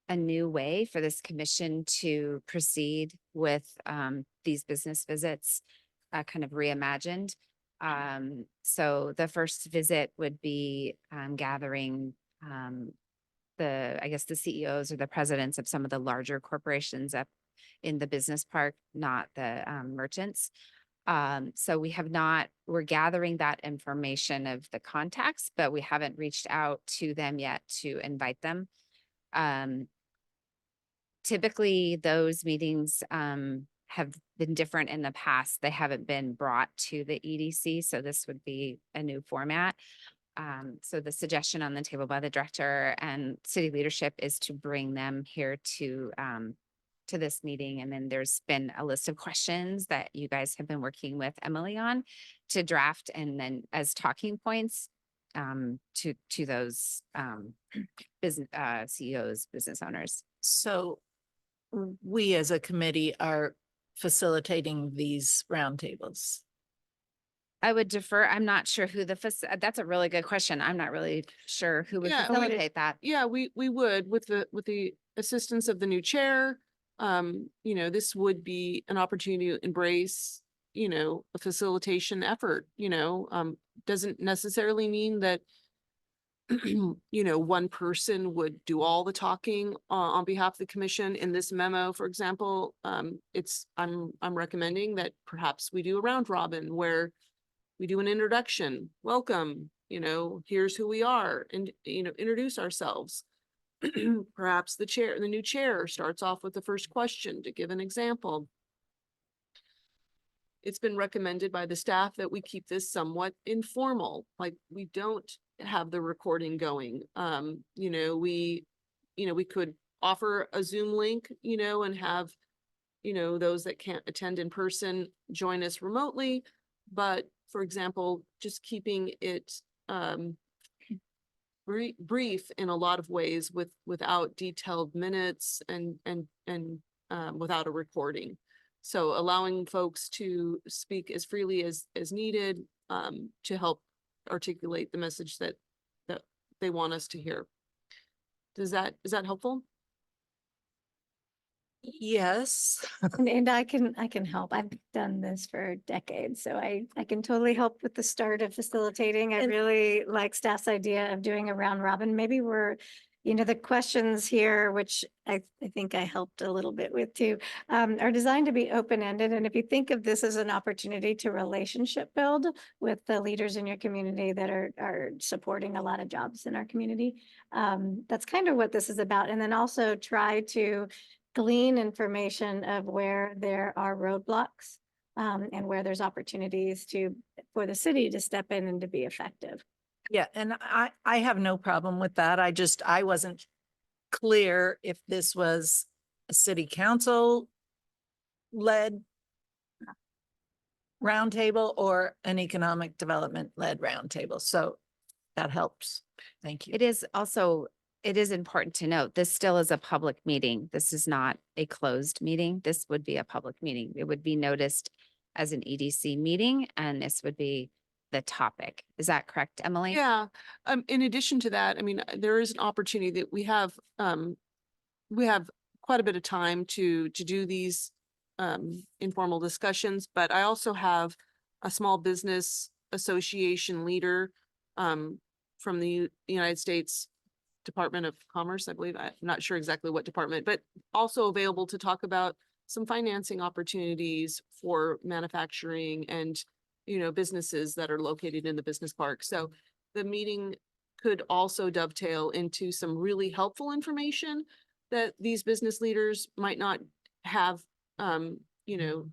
a new way for this commission to proceed with these business visits, kind of reimagined. So the first visit would be gathering I guess the CEOs or the presidents of some of the larger corporations up in the business park, not the merchants. So we're gathering that information of the contacts, but we haven't reached out to them yet to invite them. Typically those meetings have been different in the past. They haven't been brought to the EDC, so this would be a new format. So the suggestion on the table by the director and city leadership is to bring them here to this meeting. And then there's been a list of questions that you guys have been working with Emily on to draft, and then as talking points to those business CEOs, business owners. So we as a committee are facilitating these roundtables. I would defer. I'm not sure who that's a really good question. I'm not really sure who would Yeah, we- facilitate that. Yeah, we would with the assistance of the new chair. You know, this would be an opportunity to embrace, you know, a facilitation effort, you know, doesn't necessarily mean that you know, one person would do all the talking on behalf of the commission. In this memo, for example, I'm recommending that perhaps we do a round robin where we do an introduction, welcome, you know, here's who we are, and, you know, introduce ourselves. Perhaps the new chair starts off with the first question to give an example. It's been recommended by the staff that we keep this somewhat informal, like we don't have the recording going. You know, we could offer a Zoom link, you know, and have, you know, those that can't attend in person join us remotely. But for example, just keeping it brief in a lot of ways without detailed minutes and without a recording. So allowing folks to speak as freely as needed to help articulate the message that they want us to hear. Is that helpful? Yes. And I can help. I've done this for decades, so I can totally help with the start of facilitating. I And- really like staff's idea of doing a round robin. Maybe we're, you know, the questions here, which I think I helped a little bit with too, are designed to be open-ended. And if you think of this as an opportunity to relationship build with the leaders in your community that are supporting a lot of jobs in our community, that's kind of what this is about. And then also try to glean information of where there are roadblocks and where there's opportunities for the city to step in and to be effective. Yeah, and I have no problem with that. I wasn't clear if this was a city council led roundtable or an economic development led roundtable. So that helps. Thank you. It is important to note, this still is a public meeting. This is not a closed meeting. This would be a public meeting. It would be noticed as an EDC meeting, and this would be the topic. Is that correct, Emily? Yeah. In addition to that, I mean, there is an opportunity that we have quite a bit of time to do these informal discussions, but I also have a small business association leader from the United States Department of Commerce, I believe. I'm not sure exactly what department, but also available to talk about some financing opportunities for manufacturing and, you know, businesses that are located in the business park. So the meeting could also dovetail into some really helpful information that these business leaders might not have, you know,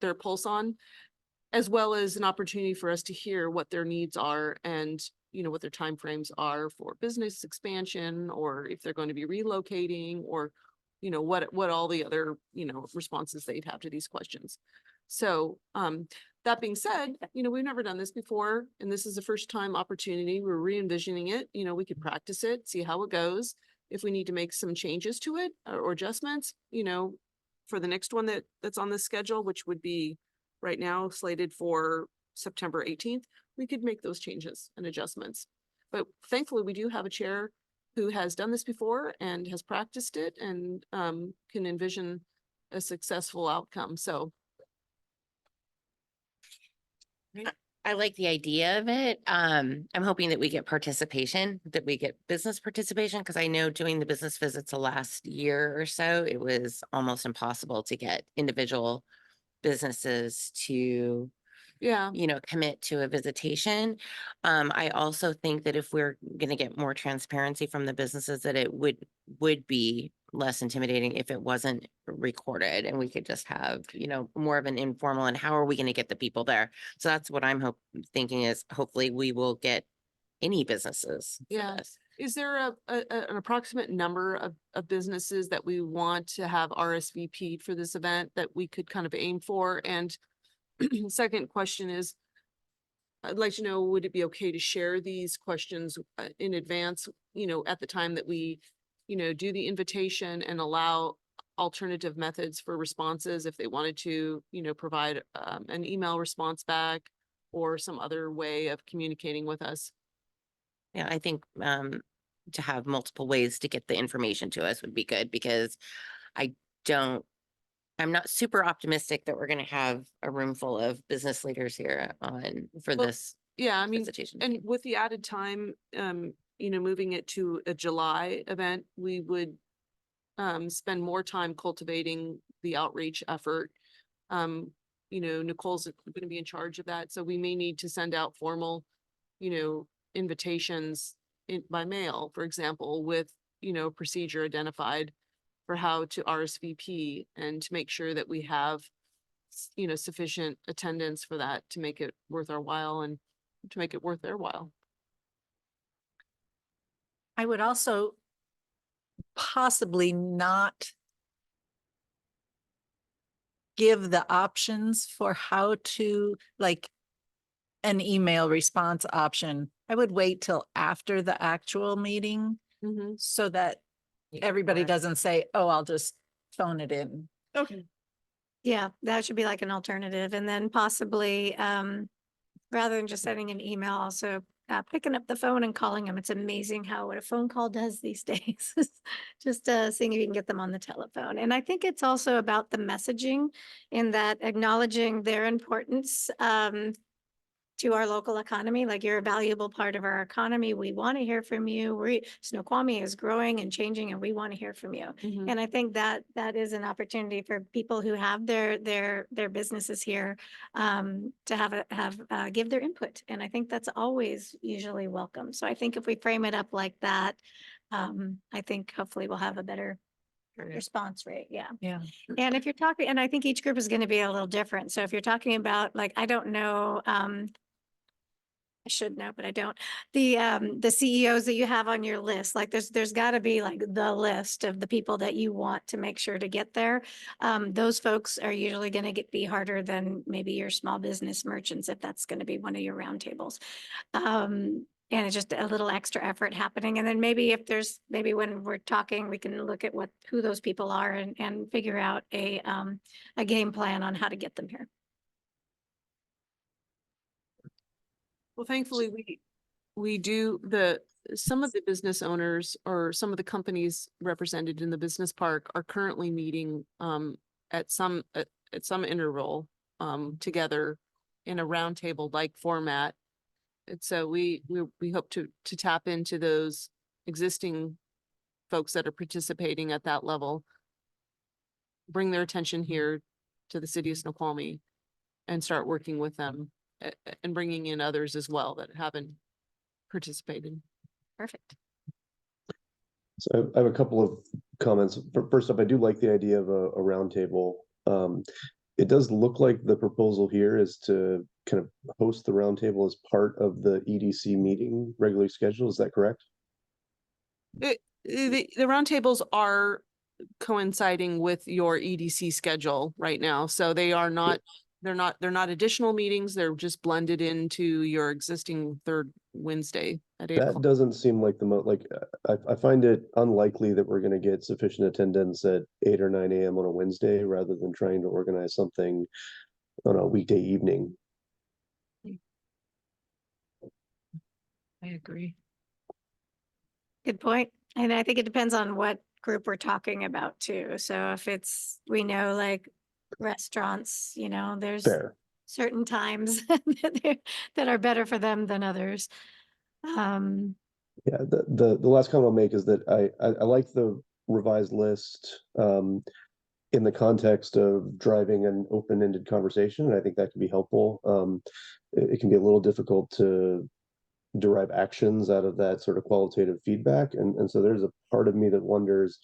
their pulse on, as well as an opportunity for us to hear what their needs are and, you know, what their timeframes are for business expansion, or if they're going to be relocating, or, you know, what all the other, you know, responses they'd have to these questions. So, that being said, you know, we've never done this before, and this is a first time opportunity. We're re-envisioning it. You know, we could practice it, see how it goes. If we need to make some changes to it or adjustments, you know, for the next one that's on the schedule, which would be right now slated for September 18th, we could make those changes and adjustments. But thankfully, we do have a chair who has done this before and has practiced it and can envision a successful outcome. So. I like the idea of it. I'm hoping that we get participation, that we get business participation, because I know doing the business visits the last year or so, it was almost impossible to get individual businesses to, Yeah, you know, commit to a visitation. I also think that if we're going to get more transparency from the businesses, that it would be less intimidating if it wasn't recorded and we could just have, you know, more of an informal, and how are we going to get the people there? So that's what I'm thinking is hopefully we will get any businesses. for Yeah. this. Is there an approximate number of businesses that we want to have RSVP'd for this event that we could kind of aim for? And second question is, I'd like to know, would it be okay to share these questions in advance, you know, at the time that we, you know, do the invitation, and allow alternative methods for responses if they wanted to, you know, provide an email response back, or some other way of communicating with us. Yeah, I think to have multiple ways to get the information to us would be good because I I'm not super optimistic that we're gonna have a room full of business leaders here for Well, this Yeah, I mean, visitation. and with the added time, moving it to a July event, we would spend more time cultivating the outreach effort. Nicole's going to be in charge of that, so we may need to send out formal, invitations by mail, for example, with, procedure identified for how to RSVP and to make sure that we have, sufficient attendance for that to make it worth our while and to make it worth their while. I would also possibly not give the options for how to, like, an email response option. I would wait till after the actual meeting so that everybody doesn't say, oh, I'll just phone it in. Okay. Yeah, that should be like an alternative. And then possibly, rather than just sending an email, also picking up the phone and calling them. It's amazing how what a phone call does these days. Just seeing if you can get them on the telephone. And I think it's also about the messaging in that acknowledging their importance to our local economy. Like, you're a valuable part of our economy. We want to hear from you. Snoqualmie is growing and changing, and we want to hear from you. And I think that is an opportunity for people who have their businesses here to give their input. And I think that's always usually welcome. So I think if we frame it up like that, I think hopefully we'll have a better response rate. Yeah. Yeah. And if you're talking, and I think each group is going to be a little different. So if you're talking about, like, I don't know, I should know, but I don't. The CEOs that you have on your list, like there's got to be like the list of the people that you want to make sure to get there. Those folks are usually going to be harder than maybe your small business merchants, if that's going to be one of your roundtables. And it's just a little extra effort happening. And then maybe when we're talking, we can look at who those people are and figure out a game plan on how to get them here. Well, thankfully, some of the business owners or some of the companies represented in the business park are currently meeting at some interval together in a roundtable like format. And so we hope to tap into those existing folks that are participating at that level, bring their attention here to the city of Snoqualmie and start working with them and bringing in others as well that haven't participated. Perfect. So I have a couple of comments. First up, I do like the idea of a roundtable. It does look like the proposal here is to kind of host the roundtable as part of the EDC meeting regularly scheduled. Is that correct? The roundtables are coinciding with your EDC schedule right now. So they are not, they're not additional meetings. They're just blended into your existing third Wednesday at 8 That o'clock. doesn't seem like the most, like, I find it unlikely that we're going to get sufficient attendance at 8 or 9 a.m. on a Wednesday rather than trying to organize something on a weekday evening. I agree. Good point. And I think it depends on what group we're talking about too. So if we know like restaurants, there's Fair. certain times that are better for them than others. Yeah, the last comment I'll make is that I like the revised list in the context of driving an open-ended conversation, and I think that can be helpful. It can be a little difficult to derive actions out of that sort of qualitative feedback, and so there's a part of me that wonders,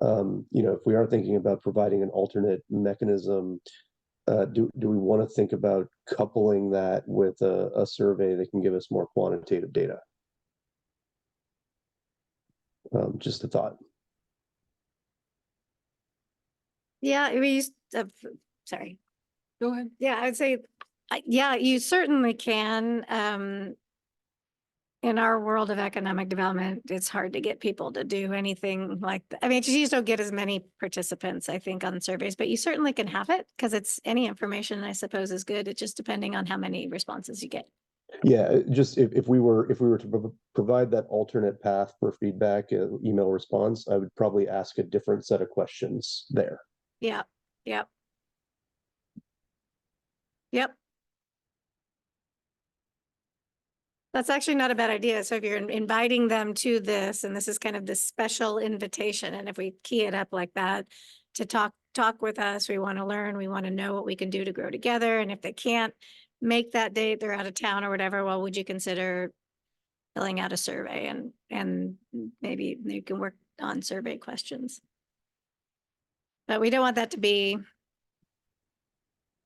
if we are thinking about providing an alternate mechanism, do we want to think about coupling that with a survey that can give us more quantitative data? Just a thought. Yeah, sorry. Go ahead. Yeah, I'd say, yeah, you certainly can. in our world of economic development, it's hard to get people to do anything like that. I mean, you just don't get as many participants, I think, on surveys, but you certainly can have it because it's any information, I suppose, is good. It's just depending on how many responses you get. Yeah, just if we were to provide that alternate path for feedback, email response, I would probably ask a different set of questions there. Yeah, yep. Yep. That's actually not a bad idea. So if you're inviting them to this, and this is kind of this special invitation, and if we key it up like that to talk with us, we want to learn, we want to know what we can do to grow together. And if they can't make that date, they're out of town or whatever, well, would you consider filling out a survey and maybe you can work on survey questions. But we don't want that to be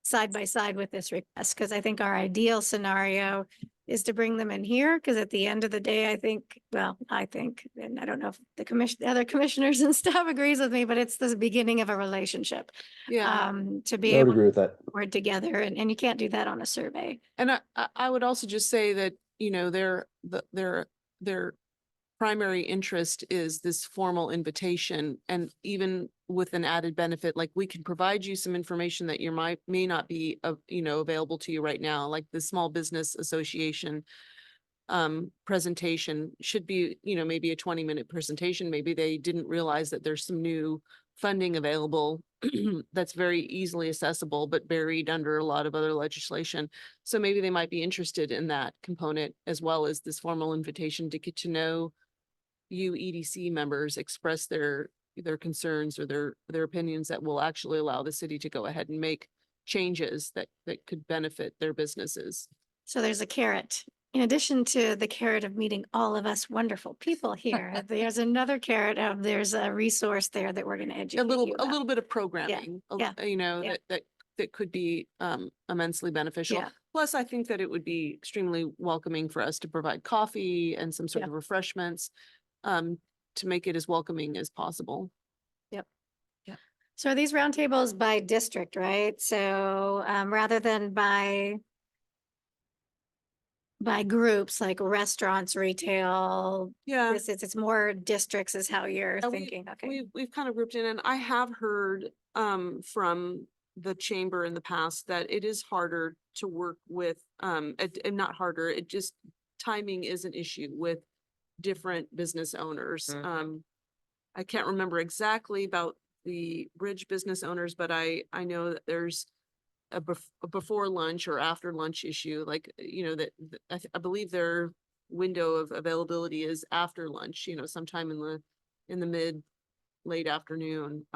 side by side with this request, because I think our ideal scenario is to bring them in here, because at the end of the day, I think, and I don't know if the other commissioners and staff agrees with me, but it's the beginning of a relationship. Yeah. To be I would able agree with that. to work together, and you can't do that on a survey. And I would also just say that, you know, their primary interest is this formal invitation, and even with an added benefit, like we can provide you some information that you may not be, you know, available to you right now, like the Small Business Association presentation should be, you know, maybe a 20-minute presentation. Maybe they didn't realize that there's some new funding available that's very easily accessible, but buried under a lot of other legislation. So maybe they might be interested in that component, as well as this formal invitation to get to know you EDC members, express their concerns or their opinions that will actually allow the city to go ahead and make changes that could benefit their businesses. So there's a carrot. In addition to the carrot of meeting all of us wonderful people here, there's another carrot of there's a resource there that we're going to educate you A about. little bit of programming, yeah, you know, yeah. that could be immensely beneficial. Yeah. Plus, I think that it would be extremely welcoming for us to provide coffee and some sort Yeah. of refreshments to make it as welcoming as possible. So are these roundtables by district, right? So rather than by groups like restaurants, retail, Yeah. it's more districts is how you're Yeah, thinking. Okay. We've kind of grouped in, and I have heard from the chamber in the past that it is harder to work with, and not harder, it just, timing is an issue with different business owners. I can't remember exactly about the bridge business owners, but I know that there's a before lunch or after lunch issue, like, you know, that I believe their window of availability is after lunch, you know, sometime in the late afternoon.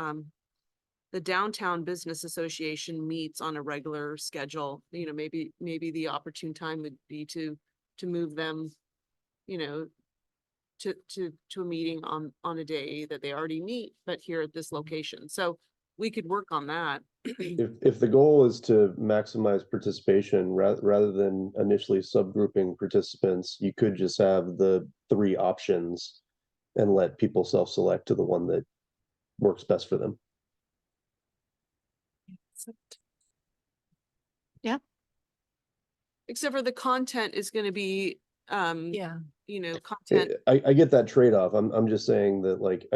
The Downtown Business Association meets on a regular schedule. You know, maybe the opportune time would be to move them, you know, to a meeting on a day that they already meet, but here at this location. So we could work on that. If the goal is to maximize participation rather than initially subgrouping participants, you could just have the 3 options and let people self-select to the one that works best for them. Yeah. Except for the content is going to be, Yeah. you know, content. I get that trade-off. I'm just saying that, like,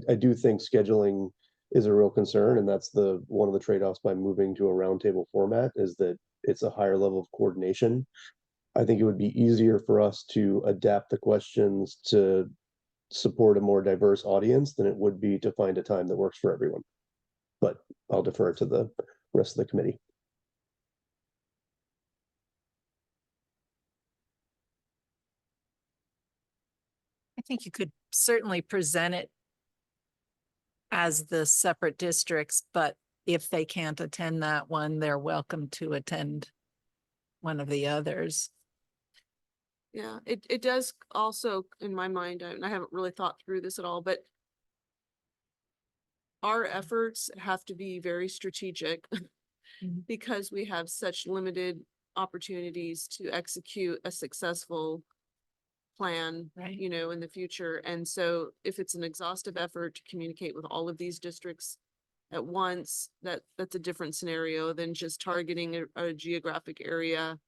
I do think scheduling is a real concern, and that's one of the trade-offs by moving to a roundtable format, is that it's a higher level of coordination. I think it would be easier for us to adapt the questions to support a more diverse audience than it would be to find a time that works for everyone. But I'll defer to the rest of the committee. I think you could certainly present it as the separate districts, but if they can't attend that one, they're welcome to attend one of the others. Yeah, it does also, in my mind, and I haven't really thought through this at all, but our efforts have to be very strategic because we have such limited opportunities to execute a successful plan, Right. you know, in the future. And so if it's an exhaustive effort to communicate with all of these districts at once, that's a different scenario than just targeting a geographic area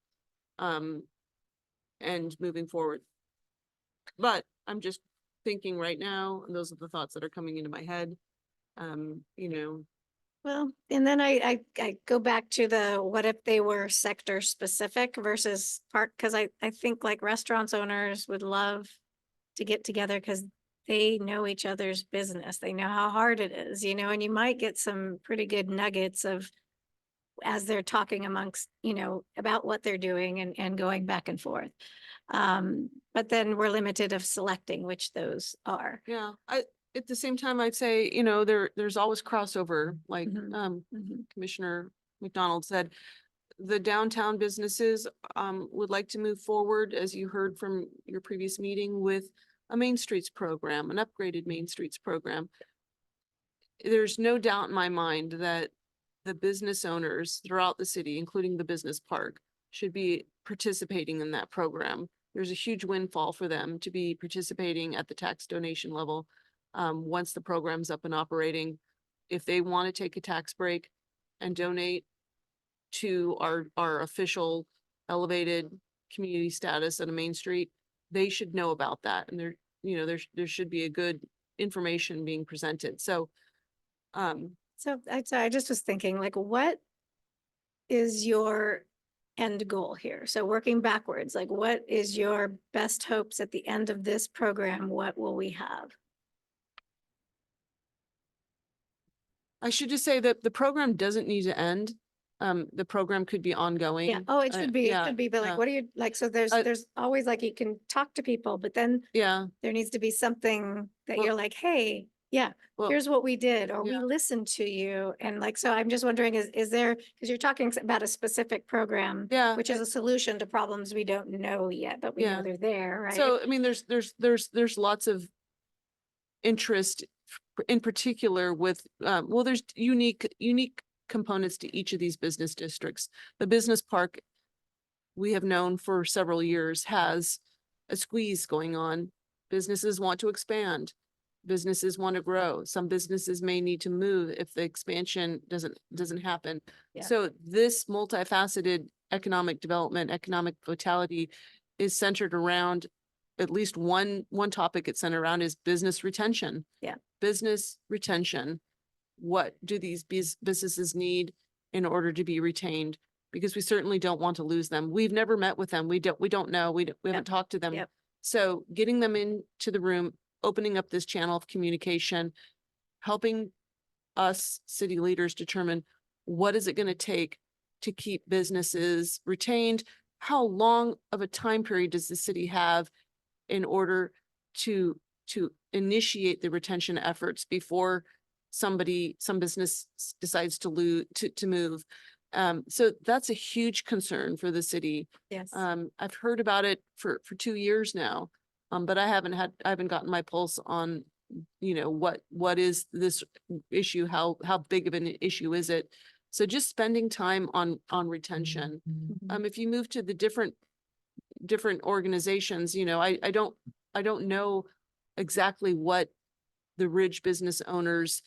and moving forward. but I'm just thinking right now, and those are the thoughts that are coming into my head. You know, Well, and then I go back to the, what if they were sector specific versus park? Cause I think like restaurants owners would love to get together because they know each other's business. They know how hard it is, you know, and you might get some pretty good nuggets of, as they're talking amongst, you know, about what they're doing and going back and forth. But then we're limited of selecting which those are. yeah, at the same time, I'd say, you know, there's always crossover, like, Mhm. Commissioner McDonald said. The downtown businesses, would like to move forward, as you heard from your previous meeting, with a Main Streets program, an upgraded Main Streets program. There's no doubt in my mind that the business owners throughout the city, including the business park, should be participating in that program. There's a huge windfall for them to be participating at the tax donation level. Once the program's up and operating, if they want to take a tax break and donate to our official elevated community status on a Main Street, they should know about that. And there, you know, there should be a good information being presented. So, So I just was thinking, like, what is your end goal here? So working backwards, like, what is your best hopes at the end of this program? What will we have? I should just say that the program doesn't need to end. The program could be ongoing. Yeah, oh, it should be, yeah, but like, yeah. what are you, like, so there's I- always like, you can talk to people, but then Yeah, there needs to be something that Well- you're like, hey, yeah, well, here's what we did, or we yeah. listened to you. And like, so I'm just wondering, is there, because you're talking about a specific program, Yeah, which is a solution to problems we don't know yet, but we know Yeah. they're there, right? so, I mean, there's lots of interest in particular with, well, there's unique components to each of these business districts. The business park, we have known for several years, has a squeeze going on. Businesses want to expand. Businesses want to grow. Some businesses may need to move if the expansion doesn't happen. Yeah. So this multifaceted economic development, economic vitality is centered around at least one topic it's centered around is business retention. Yeah. Business retention. What do these businesses need in order to be retained? Because we certainly don't want to lose them. We've never met with them. We don't know. We haven't talked to them. Yep. So getting them into the room, opening up this channel of communication, helping us city leaders determine what is it going to take to keep businesses retained? How long of a time period does the city have in order to initiate the retention efforts before some business decides to move? So that's a huge concern for the city. Yes. I've heard about it for 2 years now. But I haven't gotten my pulse on, you know, what is this issue? How big of an issue is it? So just spending time on retention. If you move to the different organizations, you know, I don't know exactly what the Ridge business owners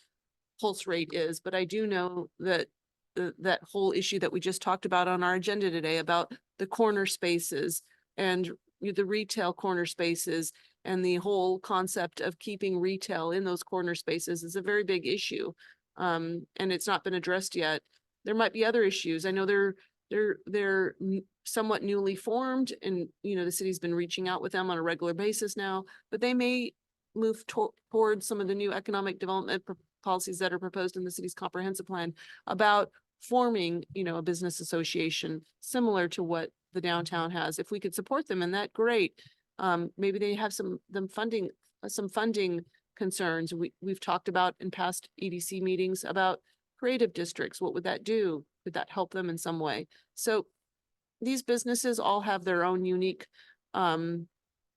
pulse rate is, but I do know that that whole issue that we just talked about on our agenda today about the corner spaces and the retail corner spaces and the whole concept of keeping retail in those corner spaces is a very big issue. And it's not been addressed yet. There might be other issues. I know they're somewhat newly formed and, you know, the city's been reaching out with them on a regular basis now, but they may move towards some of the new economic development policies that are proposed in the city's comprehensive plan about forming, you know, a business association similar to what the downtown has. If we could support them in that, great. Maybe they have some funding concerns. We've talked about in past EDC meetings about creative districts. What would that do? Would that help them in some way? So these businesses all have their own unique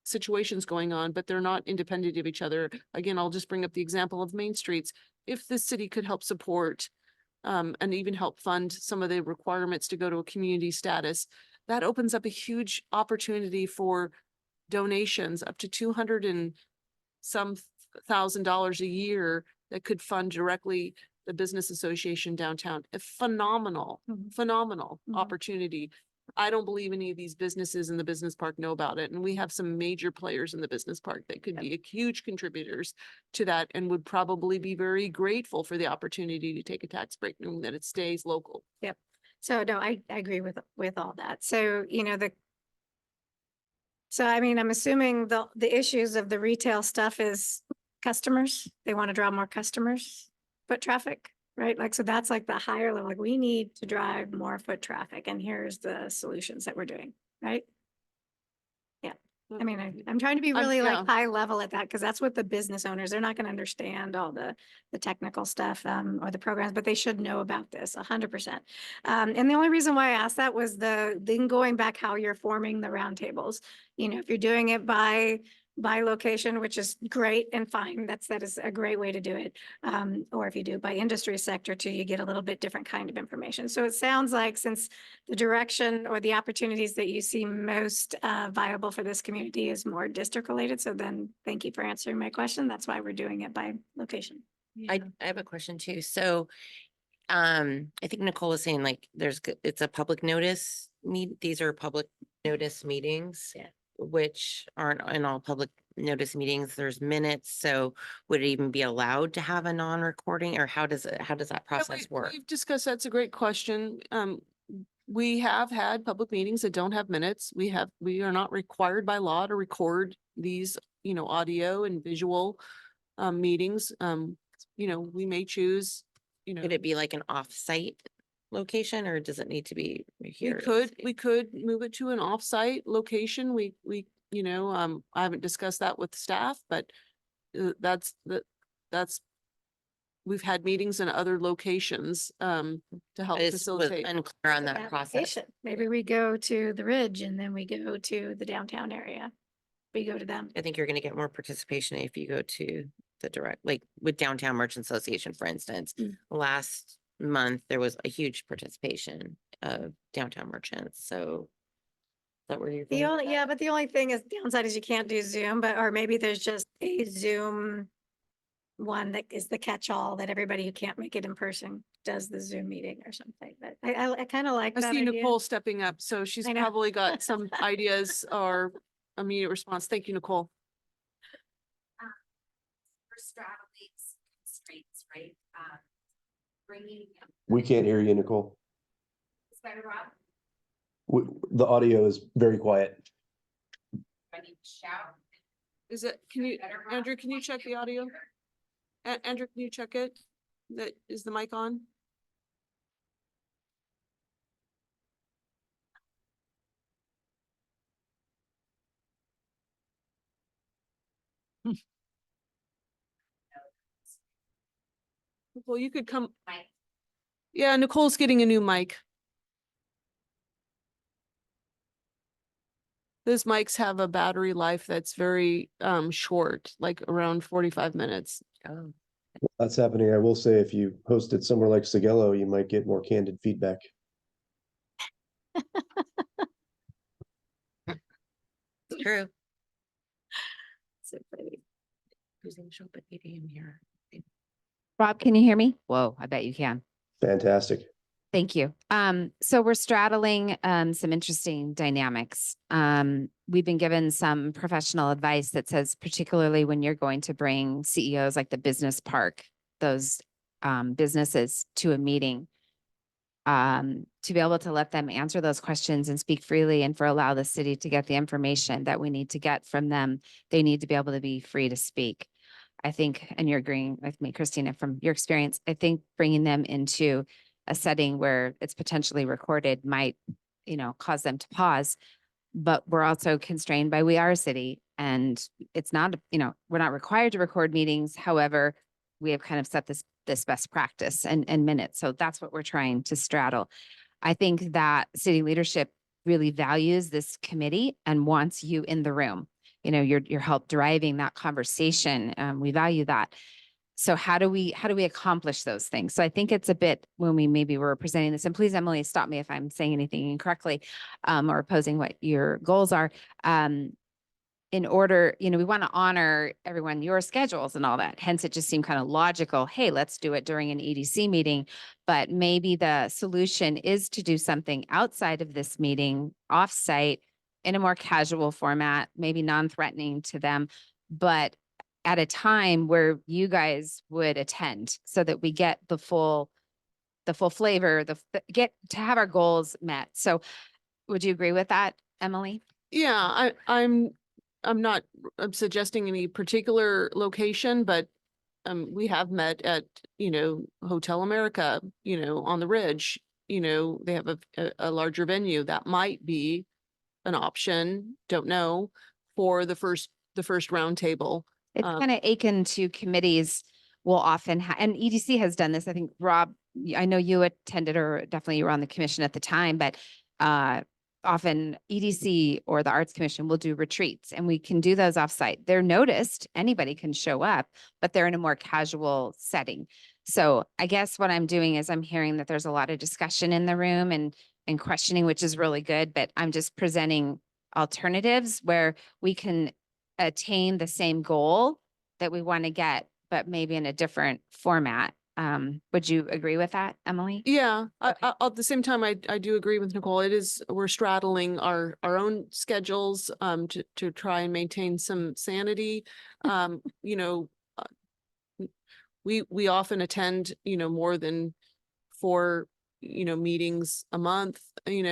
situations going on, but they're not independent of each other. Again, I'll just bring up the example of Main Streets. If the city could help support and even help fund some of the requirements to go to a community status, that opens up a huge opportunity for donations up to 200 and some $1,000 a year that could fund directly the business association downtown. A phenomenal Mhm. phenomenal Mhm. opportunity. I don't believe any of these businesses in the business park know about it. And we have some major players in the business park that could be huge contributors to that and would probably be very grateful for the opportunity to take a tax break, knowing that it stays local. So no, I agree with all that. So, so I mean, I'm assuming the issues of the retail stuff is customers. They want to draw more customers, foot traffic, right? Like, so that's like the higher level, like we need to drive more foot traffic and here's the solutions that we're doing, right? I mean, I'm trying to be really yeah. like high level at that because that's what the business owners, they're not going to understand all the technical stuff or the programs, but they should know about this 100%. And the only reason why I asked that was then going back how you're forming the roundtables. If you're doing it by location, which is great and fine, that is a great way to do it. Or if you do it by industry sector too, you get a little bit different kind of information. So it sounds like since the direction or the opportunities that you see most viable for this community is more district related. So then thank you for answering my question. That's why we're doing it by location. I have a question too. So, I think Nicole was saying like, it's a public notice these are public notice meetings. Yeah. Which aren't in all public notice meetings. There's minutes. So would it even be allowed to have a non-recording or how does that process work? We've discussed, that's a great question. We have had public meetings that don't have minutes. We are not required by law to record these, audio and visual meetings. We may choose, Could it be like an off-site location or does it need to be here? we could move it to an off-site location. I haven't discussed that with staff, but we've had meetings in other locations to help I just was facilitate. unclear on that process. Application. Maybe we go to the Ridge and then we go to the downtown area. We go to them. I think you're going to get more participation if you go to the direct, like with Downtown Merchant Association, for instance. Last month, there was a huge participation of downtown merchants. So is that where you're going? But the only thing is downside is you can't do Zoom, or maybe there's just a Zoom one that is the catch-all that everybody who can't make it in person does the Zoom meeting or something. But I kind of like I that see idea. Nicole stepping up, so she's I know. probably got some ideas or immediate response. Thank you, Nicole. For straddling constraints, right? Bringing. We can't hear you, Nicole. Is better, Rob? The audio is very quiet. I need to shout. Is it, Andrew, can you check the audio? Andrew, can you check it? Is the mic on? Well, you could come. Mic. Yeah, Nicole's getting a new mic. Those mics have a battery life that's very short, like around 45 minutes. Oh, That's happening. I will say if you host it somewhere like Sagello, you might get more candid feedback. true. So funny. Who's going to show up at 8 a.m. here? Rob, can you hear me? Whoa, I bet you can. Fantastic. Thank you. So we're straddling some interesting dynamics. We've been given some professional advice that says, particularly when you're going to bring CEOs like the business park, those businesses to a meeting, to be able to let them answer those questions and speak freely and allow the city to get the information that we need to get from them, they need to be able to be free to speak. I think, and you're agreeing with me, Christina, from your experience, I think bringing them into a setting where it's potentially recorded might, cause them to pause. But we're also constrained by we are a city and it's not, we're not required to record meetings. However, we have kind of set this best practice and minutes. So that's what we're trying to straddle. I think that city leadership really values this committee and wants you in the room. Your help driving that conversation. We value that. So how do we accomplish those things? So I think it's a bit when we maybe were presenting this, and please, Emily, stop me if I'm saying anything incorrectly or opposing what your goals are. in order, we want to honor everyone, your schedules and all that. Hence, it just seemed kind of logical. Hey, let's do it during an EDC meeting. But maybe the solution is to do something outside of this meeting, offsite, in a more casual format, maybe non-threatening to them, but at a time where you guys would attend so that we get the full flavor, get to have our goals met. So would you agree with that, Emily? Yeah, I'm not suggesting any particular location, but we have met at, Hotel America, on the Ridge. They have a larger venue. That might be an option, don't know, for the first roundtable. It's kind of akin to committees will often and EDC has done this. I think, Rob, I know you attended, or definitely you were on the commission at the time, but often EDC or the Arts Commission will do retreats, and we can do those offsite. They're noticed, anybody can show up, but they're in a more casual setting. So I guess what I'm doing is I'm hearing that there's a lot of discussion in the room and questioning, which is really good, but I'm just presenting alternatives where we can attain the same goal that we want to get, but maybe in a different format. Would you agree with that, Emily? Yeah, Okay. at the same time, I do agree with Nicole. We're straddling our own schedules to try and maintain some sanity. We often attend, more than 4, meetings a month, in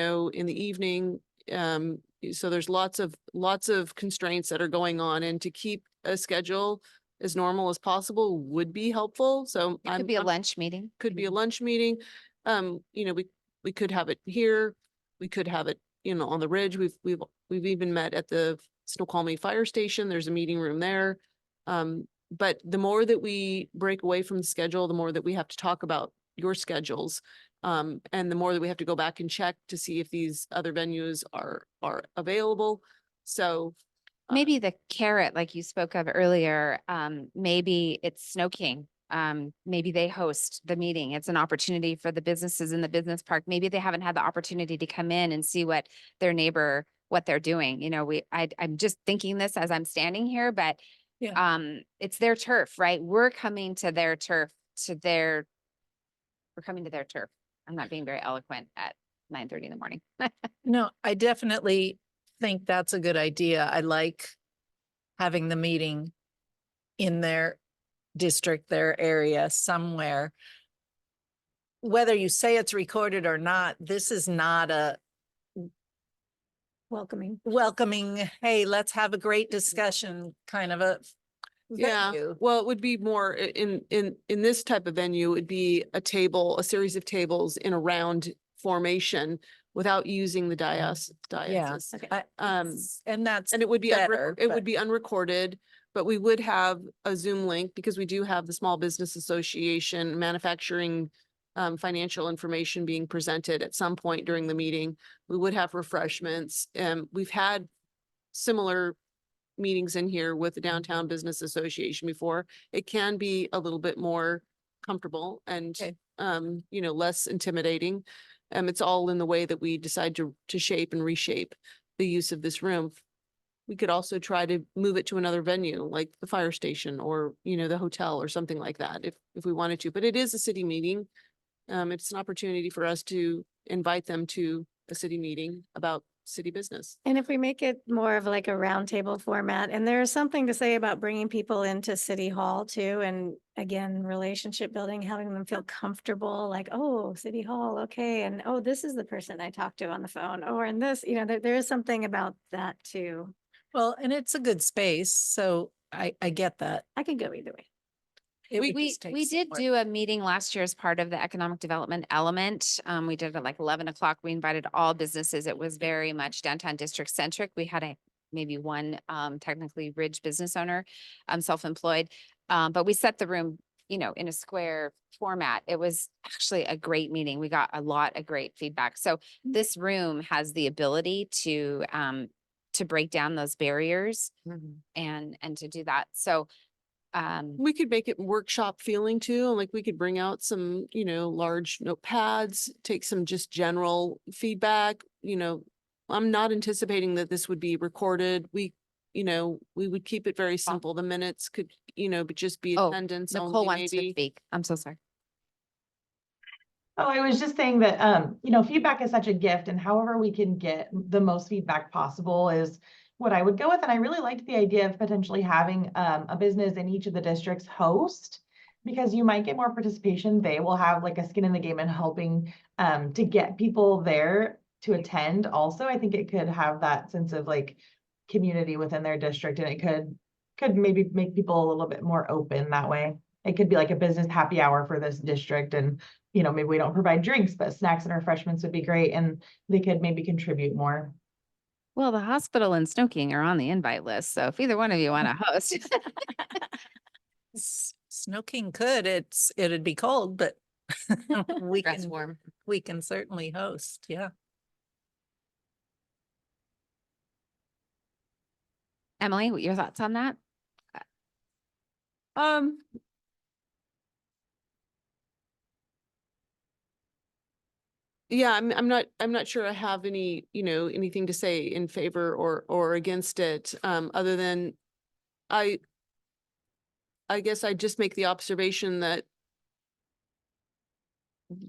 the evening. So there's lots of constraints that are going on, and to keep a schedule as normal as possible would be helpful. So It could be a lunch meeting. could be a lunch meeting. We could have it here. We could have it, on the Ridge. We've even met at the Snoqualmie Fire Station. There's a meeting room there. But the more that we break away from the schedule, the more that we have to talk about your schedules. And the more that we have to go back and check to see if these other venues are available. So Maybe the carrot, like you spoke of earlier, maybe it's Snow King. Maybe they host the meeting. It's an opportunity for the businesses in the business park. Maybe they haven't had the opportunity to come in and see what their neighbor, what they're doing. I'm just thinking this as I'm standing here, but it's their turf, right? We're coming to their turf, we're coming to their turf. I'm not being very eloquent at 9:30 in the morning. No, I definitely think that's a good idea. I like having the meeting in their district, their area somewhere. Whether you say it's recorded or not, this is not a welcoming, hey, let's have a great discussion kind of a yeah, venue. well, it would be more in this type of venue, it'd be a series of tables in a round formation without using the dais. Yeah. Okay. And that's And it would be, better, it but- would be unrecorded, but we would have a Zoom link because we do have the Small Business Association manufacturing financial information being presented at some point during the meeting. We would have refreshments. We've had similar meetings in here with the Downtown Business Association before. It can be a little bit more comfortable and, Okay. less intimidating. It's all in the way that we decide to shape and reshape the use of this room. We could also try to move it to another venue, like the fire station or, the hotel or something like that, if we wanted to. But it is a city meeting. It's an opportunity for us to invite them to a city meeting about city business. And if we make it more of like a roundtable format, and there's something to say about bringing people into City Hall too, and again, relationship building, having them feel comfortable, like, oh, City Hall, okay, and oh, this is the person I talked to on the phone, or in this, there is something about that too. Well, and it's a good space, so I get that. I could go either way. It We would just take we some did work. do a meeting last year as part of the economic development element. We did it at like 11 o'clock. We invited all businesses. It was very much downtown district centric. We had maybe one technically Ridge business owner, self-employed. But we set the room, in a square format. It was actually a great meeting. We got a lot of great feedback. So this room has the ability to break down those barriers and to do that. So We could make it workshop feeling too, and like we could bring out some, large notepads, take some just general feedback, I'm not anticipating that this would be recorded. We we would keep it very simple. The minutes could, but just be Oh, attendance Nicole only wants to maybe. speak. I'm so sorry. Oh, I was just saying that, feedback is such a gift, and however we can get the most feedback possible is what I would go with. And I really liked the idea of potentially having a business in each of the districts host, because you might get more participation. They will have like a skin in the game and helping to get people there to attend. Also, I think it could have that sense of like community within their district, and it could maybe make people a little bit more open that way. It could be like a business happy hour for this district, and maybe we don't provide drinks, but snacks and refreshments would be great, and they could maybe contribute more. Well, the hospital and Snoqualmie are on the invite list, so if either one of you want to host. Snoqualmie could, it'd be cold, but we Dress can, warm. we can certainly host, yeah. Emily, what your thoughts on that? Yeah, I'm not sure I have any, anything to say in favor or against it, other than I guess I just make the observation that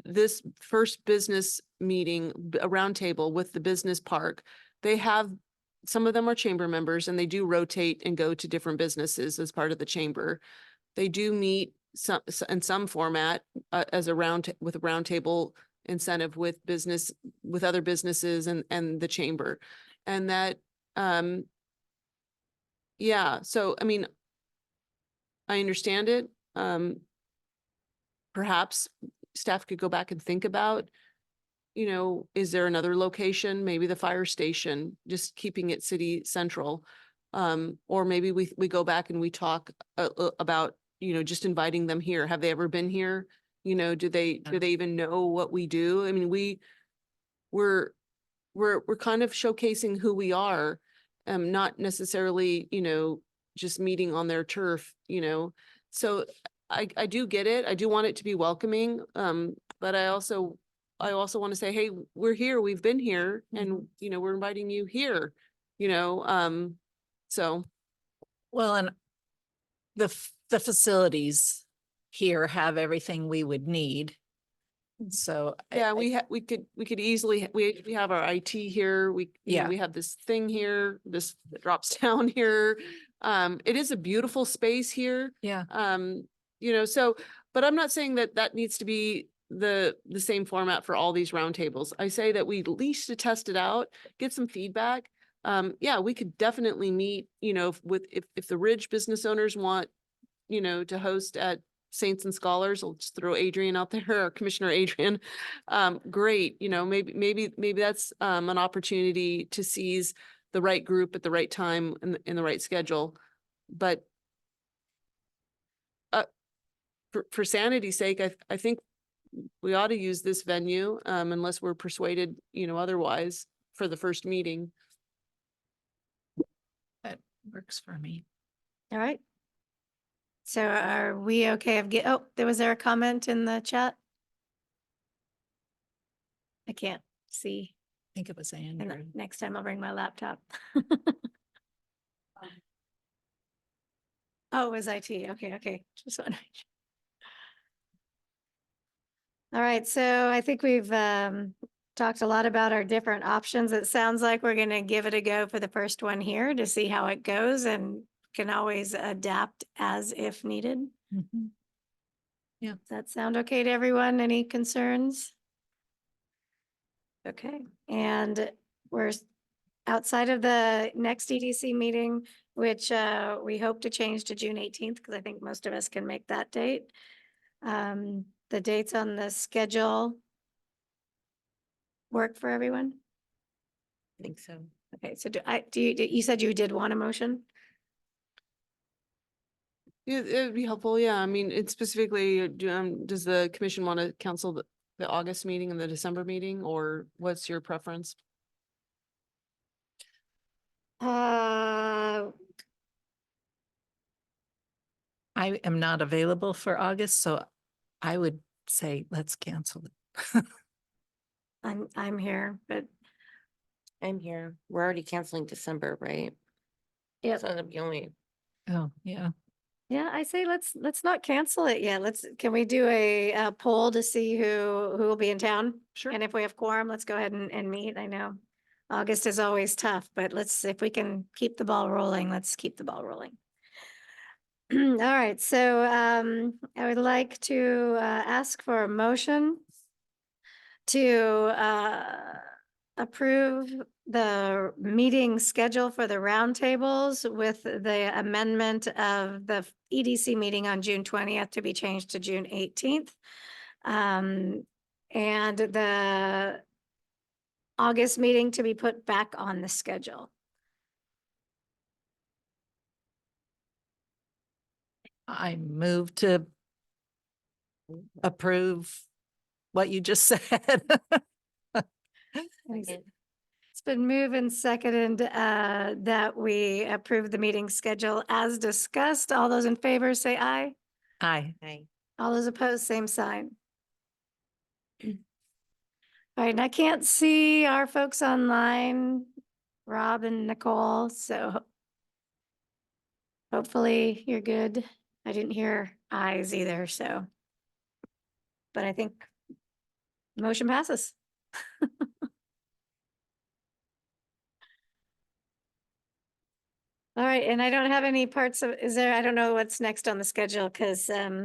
this first business meeting, a roundtable with the business park, some of them are chamber members, and they do rotate and go to different businesses as part of the chamber. They do meet in some format as with a roundtable incentive with other businesses and the chamber. And that, yeah, so, I mean, I understand it. Perhaps staff could go back and think about, is there another location, maybe the fire station, just keeping it city central? Or maybe we go back and we talk about, just inviting them here. Have they ever been here? Do they even know what we do? I mean, we're kind of showcasing who we are, not necessarily, just meeting on their turf, So I do get it. I do want it to be welcoming. But I also want to say, hey, we're here, we've been here, and, we're inviting you here, so. Well, and the facilities here have everything we would need. So. Yeah, we could easily, we have our IT here, Yeah. we have this thing here, this that drops down here. It is a beautiful space here. Yeah. So, but I'm not saying that needs to be the same format for all these roundtables. I say that we at least to test it out, get some feedback. Yeah, we could definitely meet, if the Ridge business owners want, to host at Saints and Scholars, I'll just throw Adrian out there, or Commissioner Adrian. Great, maybe that's an opportunity to seize the right group at the right time in the right schedule. But for sanity's sake, I think we ought to use this venue, unless we're persuaded, otherwise, for the first meeting. That works for me. All right. So are we okay was there a comment in the chat? I can't see. I think it was And Andrew. next time I'll bring my laptop. Oh, it was IT. Okay. Just wondering. All right, so I think we've talked a lot about our different options. It sounds like we're gonna give it a go for the first one here to see how it goes, and can always adapt as if needed. Mhm. Does that sound okay to everyone? Any concerns? Okay, and we're outside of the next EDC meeting, which we hope to change to June 18th, because I think most of us can make that date. The dates on the schedule work for everyone? I think so. Okay, so you said you did want a motion? Yeah, it'd be helpful. Yeah, I mean, it's specifically, does the commission want to cancel the August meeting and the December meeting, or what's your preference? Uh, I am not available for August, so I would say let's cancel it. I'm here, but I'm here. We're already canceling December, right? Yep. So that'd be only, Oh, yeah. Yeah, I say let's not cancel it yet. Can we do a poll to see who will be in town? Sure. And if we have quorum, let's go ahead and meet. I know August is always tough, but if we can keep the ball rolling, let's keep the ball rolling. All right, so I would like to ask for a motion to approve the meeting schedule for the roundtables with the amendment of the EDC meeting on June 20th to be changed to June 18th. And the August meeting to be put back on the schedule. I move to approve what you just said. It's been moved and seconded that we approve the meeting schedule as discussed. All those in favor say aye. Aye. I, All those opposed, same sign. All right, and I can't see our folks online, Rob and Nicole, so hopefully you're good. I didn't hear ayes either, so. But I think motion passes. All right, and I don't have any parts of, I don't know what's next on the schedule because I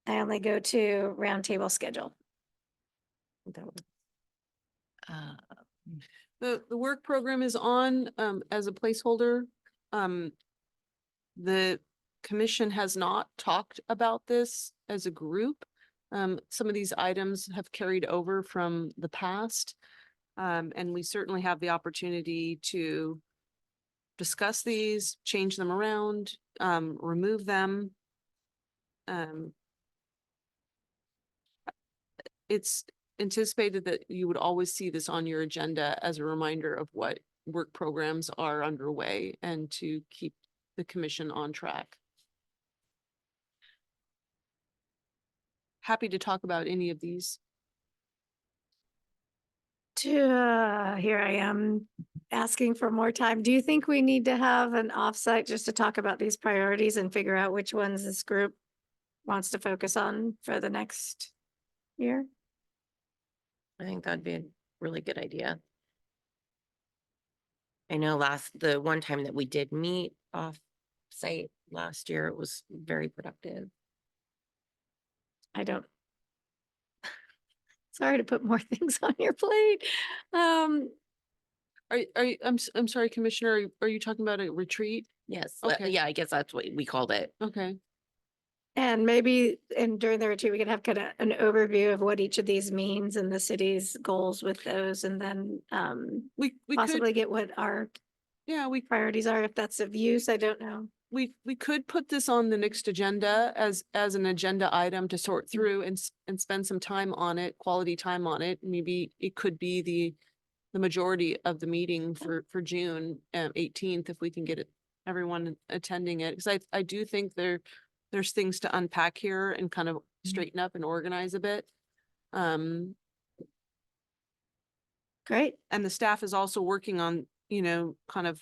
only go to roundtable schedule. Uh, The work program is on as a placeholder. The commission has not talked about this as a group. Some of these items have carried over from the past. And we certainly have the opportunity to discuss these, change them around, remove them. It's anticipated that you would always see this on your agenda as a reminder of what work programs are underway and to keep the commission on track. Happy to talk about any of these. Here I am asking for more time. Do you think we need to have an offsite just to talk about these priorities and figure out which ones this group wants to focus on for the next year? I think that'd be a really good idea. I know the one time that we did meet off site last year, it was very productive. I don't. Sorry to put more things on your plate. I'm sorry, Commissioner, are you talking about a retreat? Yes, Okay. yeah, I guess that's what we called it. Okay. And maybe, and during the retreat, we can have kind of an overview of what each of these means and the city's goals with those, and then We could, possibly get what our yeah, priorities are, if that's of use, I don't know. we could put this on the next agenda as an agenda item to sort through and spend some time on it, quality time on it. Maybe it could be the majority of the meeting for June 18th, if we can get everyone attending it. Because I do think there's things to unpack here and kind of straighten up and organize a bit. Great. And the staff is also working on, kind of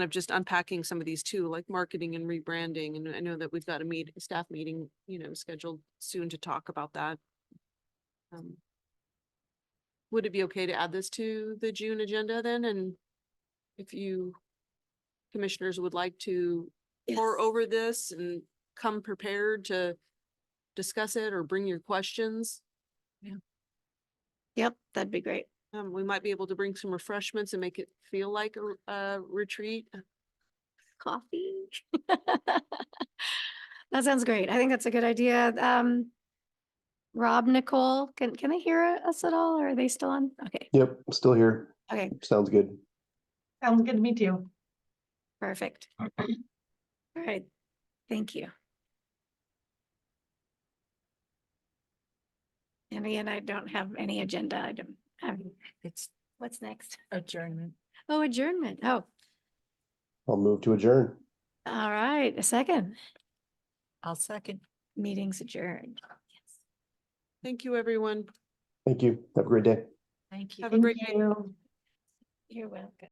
just unpacking some of these too, like marketing and rebranding. And I know that we've got a staff meeting, scheduled soon to talk about that. Would it be okay to add this to the June agenda then? And if you commissioners would like to pour over this and come prepared to discuss it or bring your questions, Yep, that'd be great. we might be able to bring some refreshments and make it feel like a retreat. Coffee. That sounds great. I think that's a good idea. Rob, Nicole, can they hear us at all? Or are they still on? Okay, Yep, still here. okay, Sounds good. Sounds good to me too. perfect. All right, thank you. And again, I don't have any agenda item. It's What's next? adjournment. Oh, adjournment. Oh, I'll move to adjourn. all right, a second. I'll second. Meeting's adjourned. Thank you, everyone. Thank you. Have a great day. Thank you. Have a great day. Thank you. You're welcome.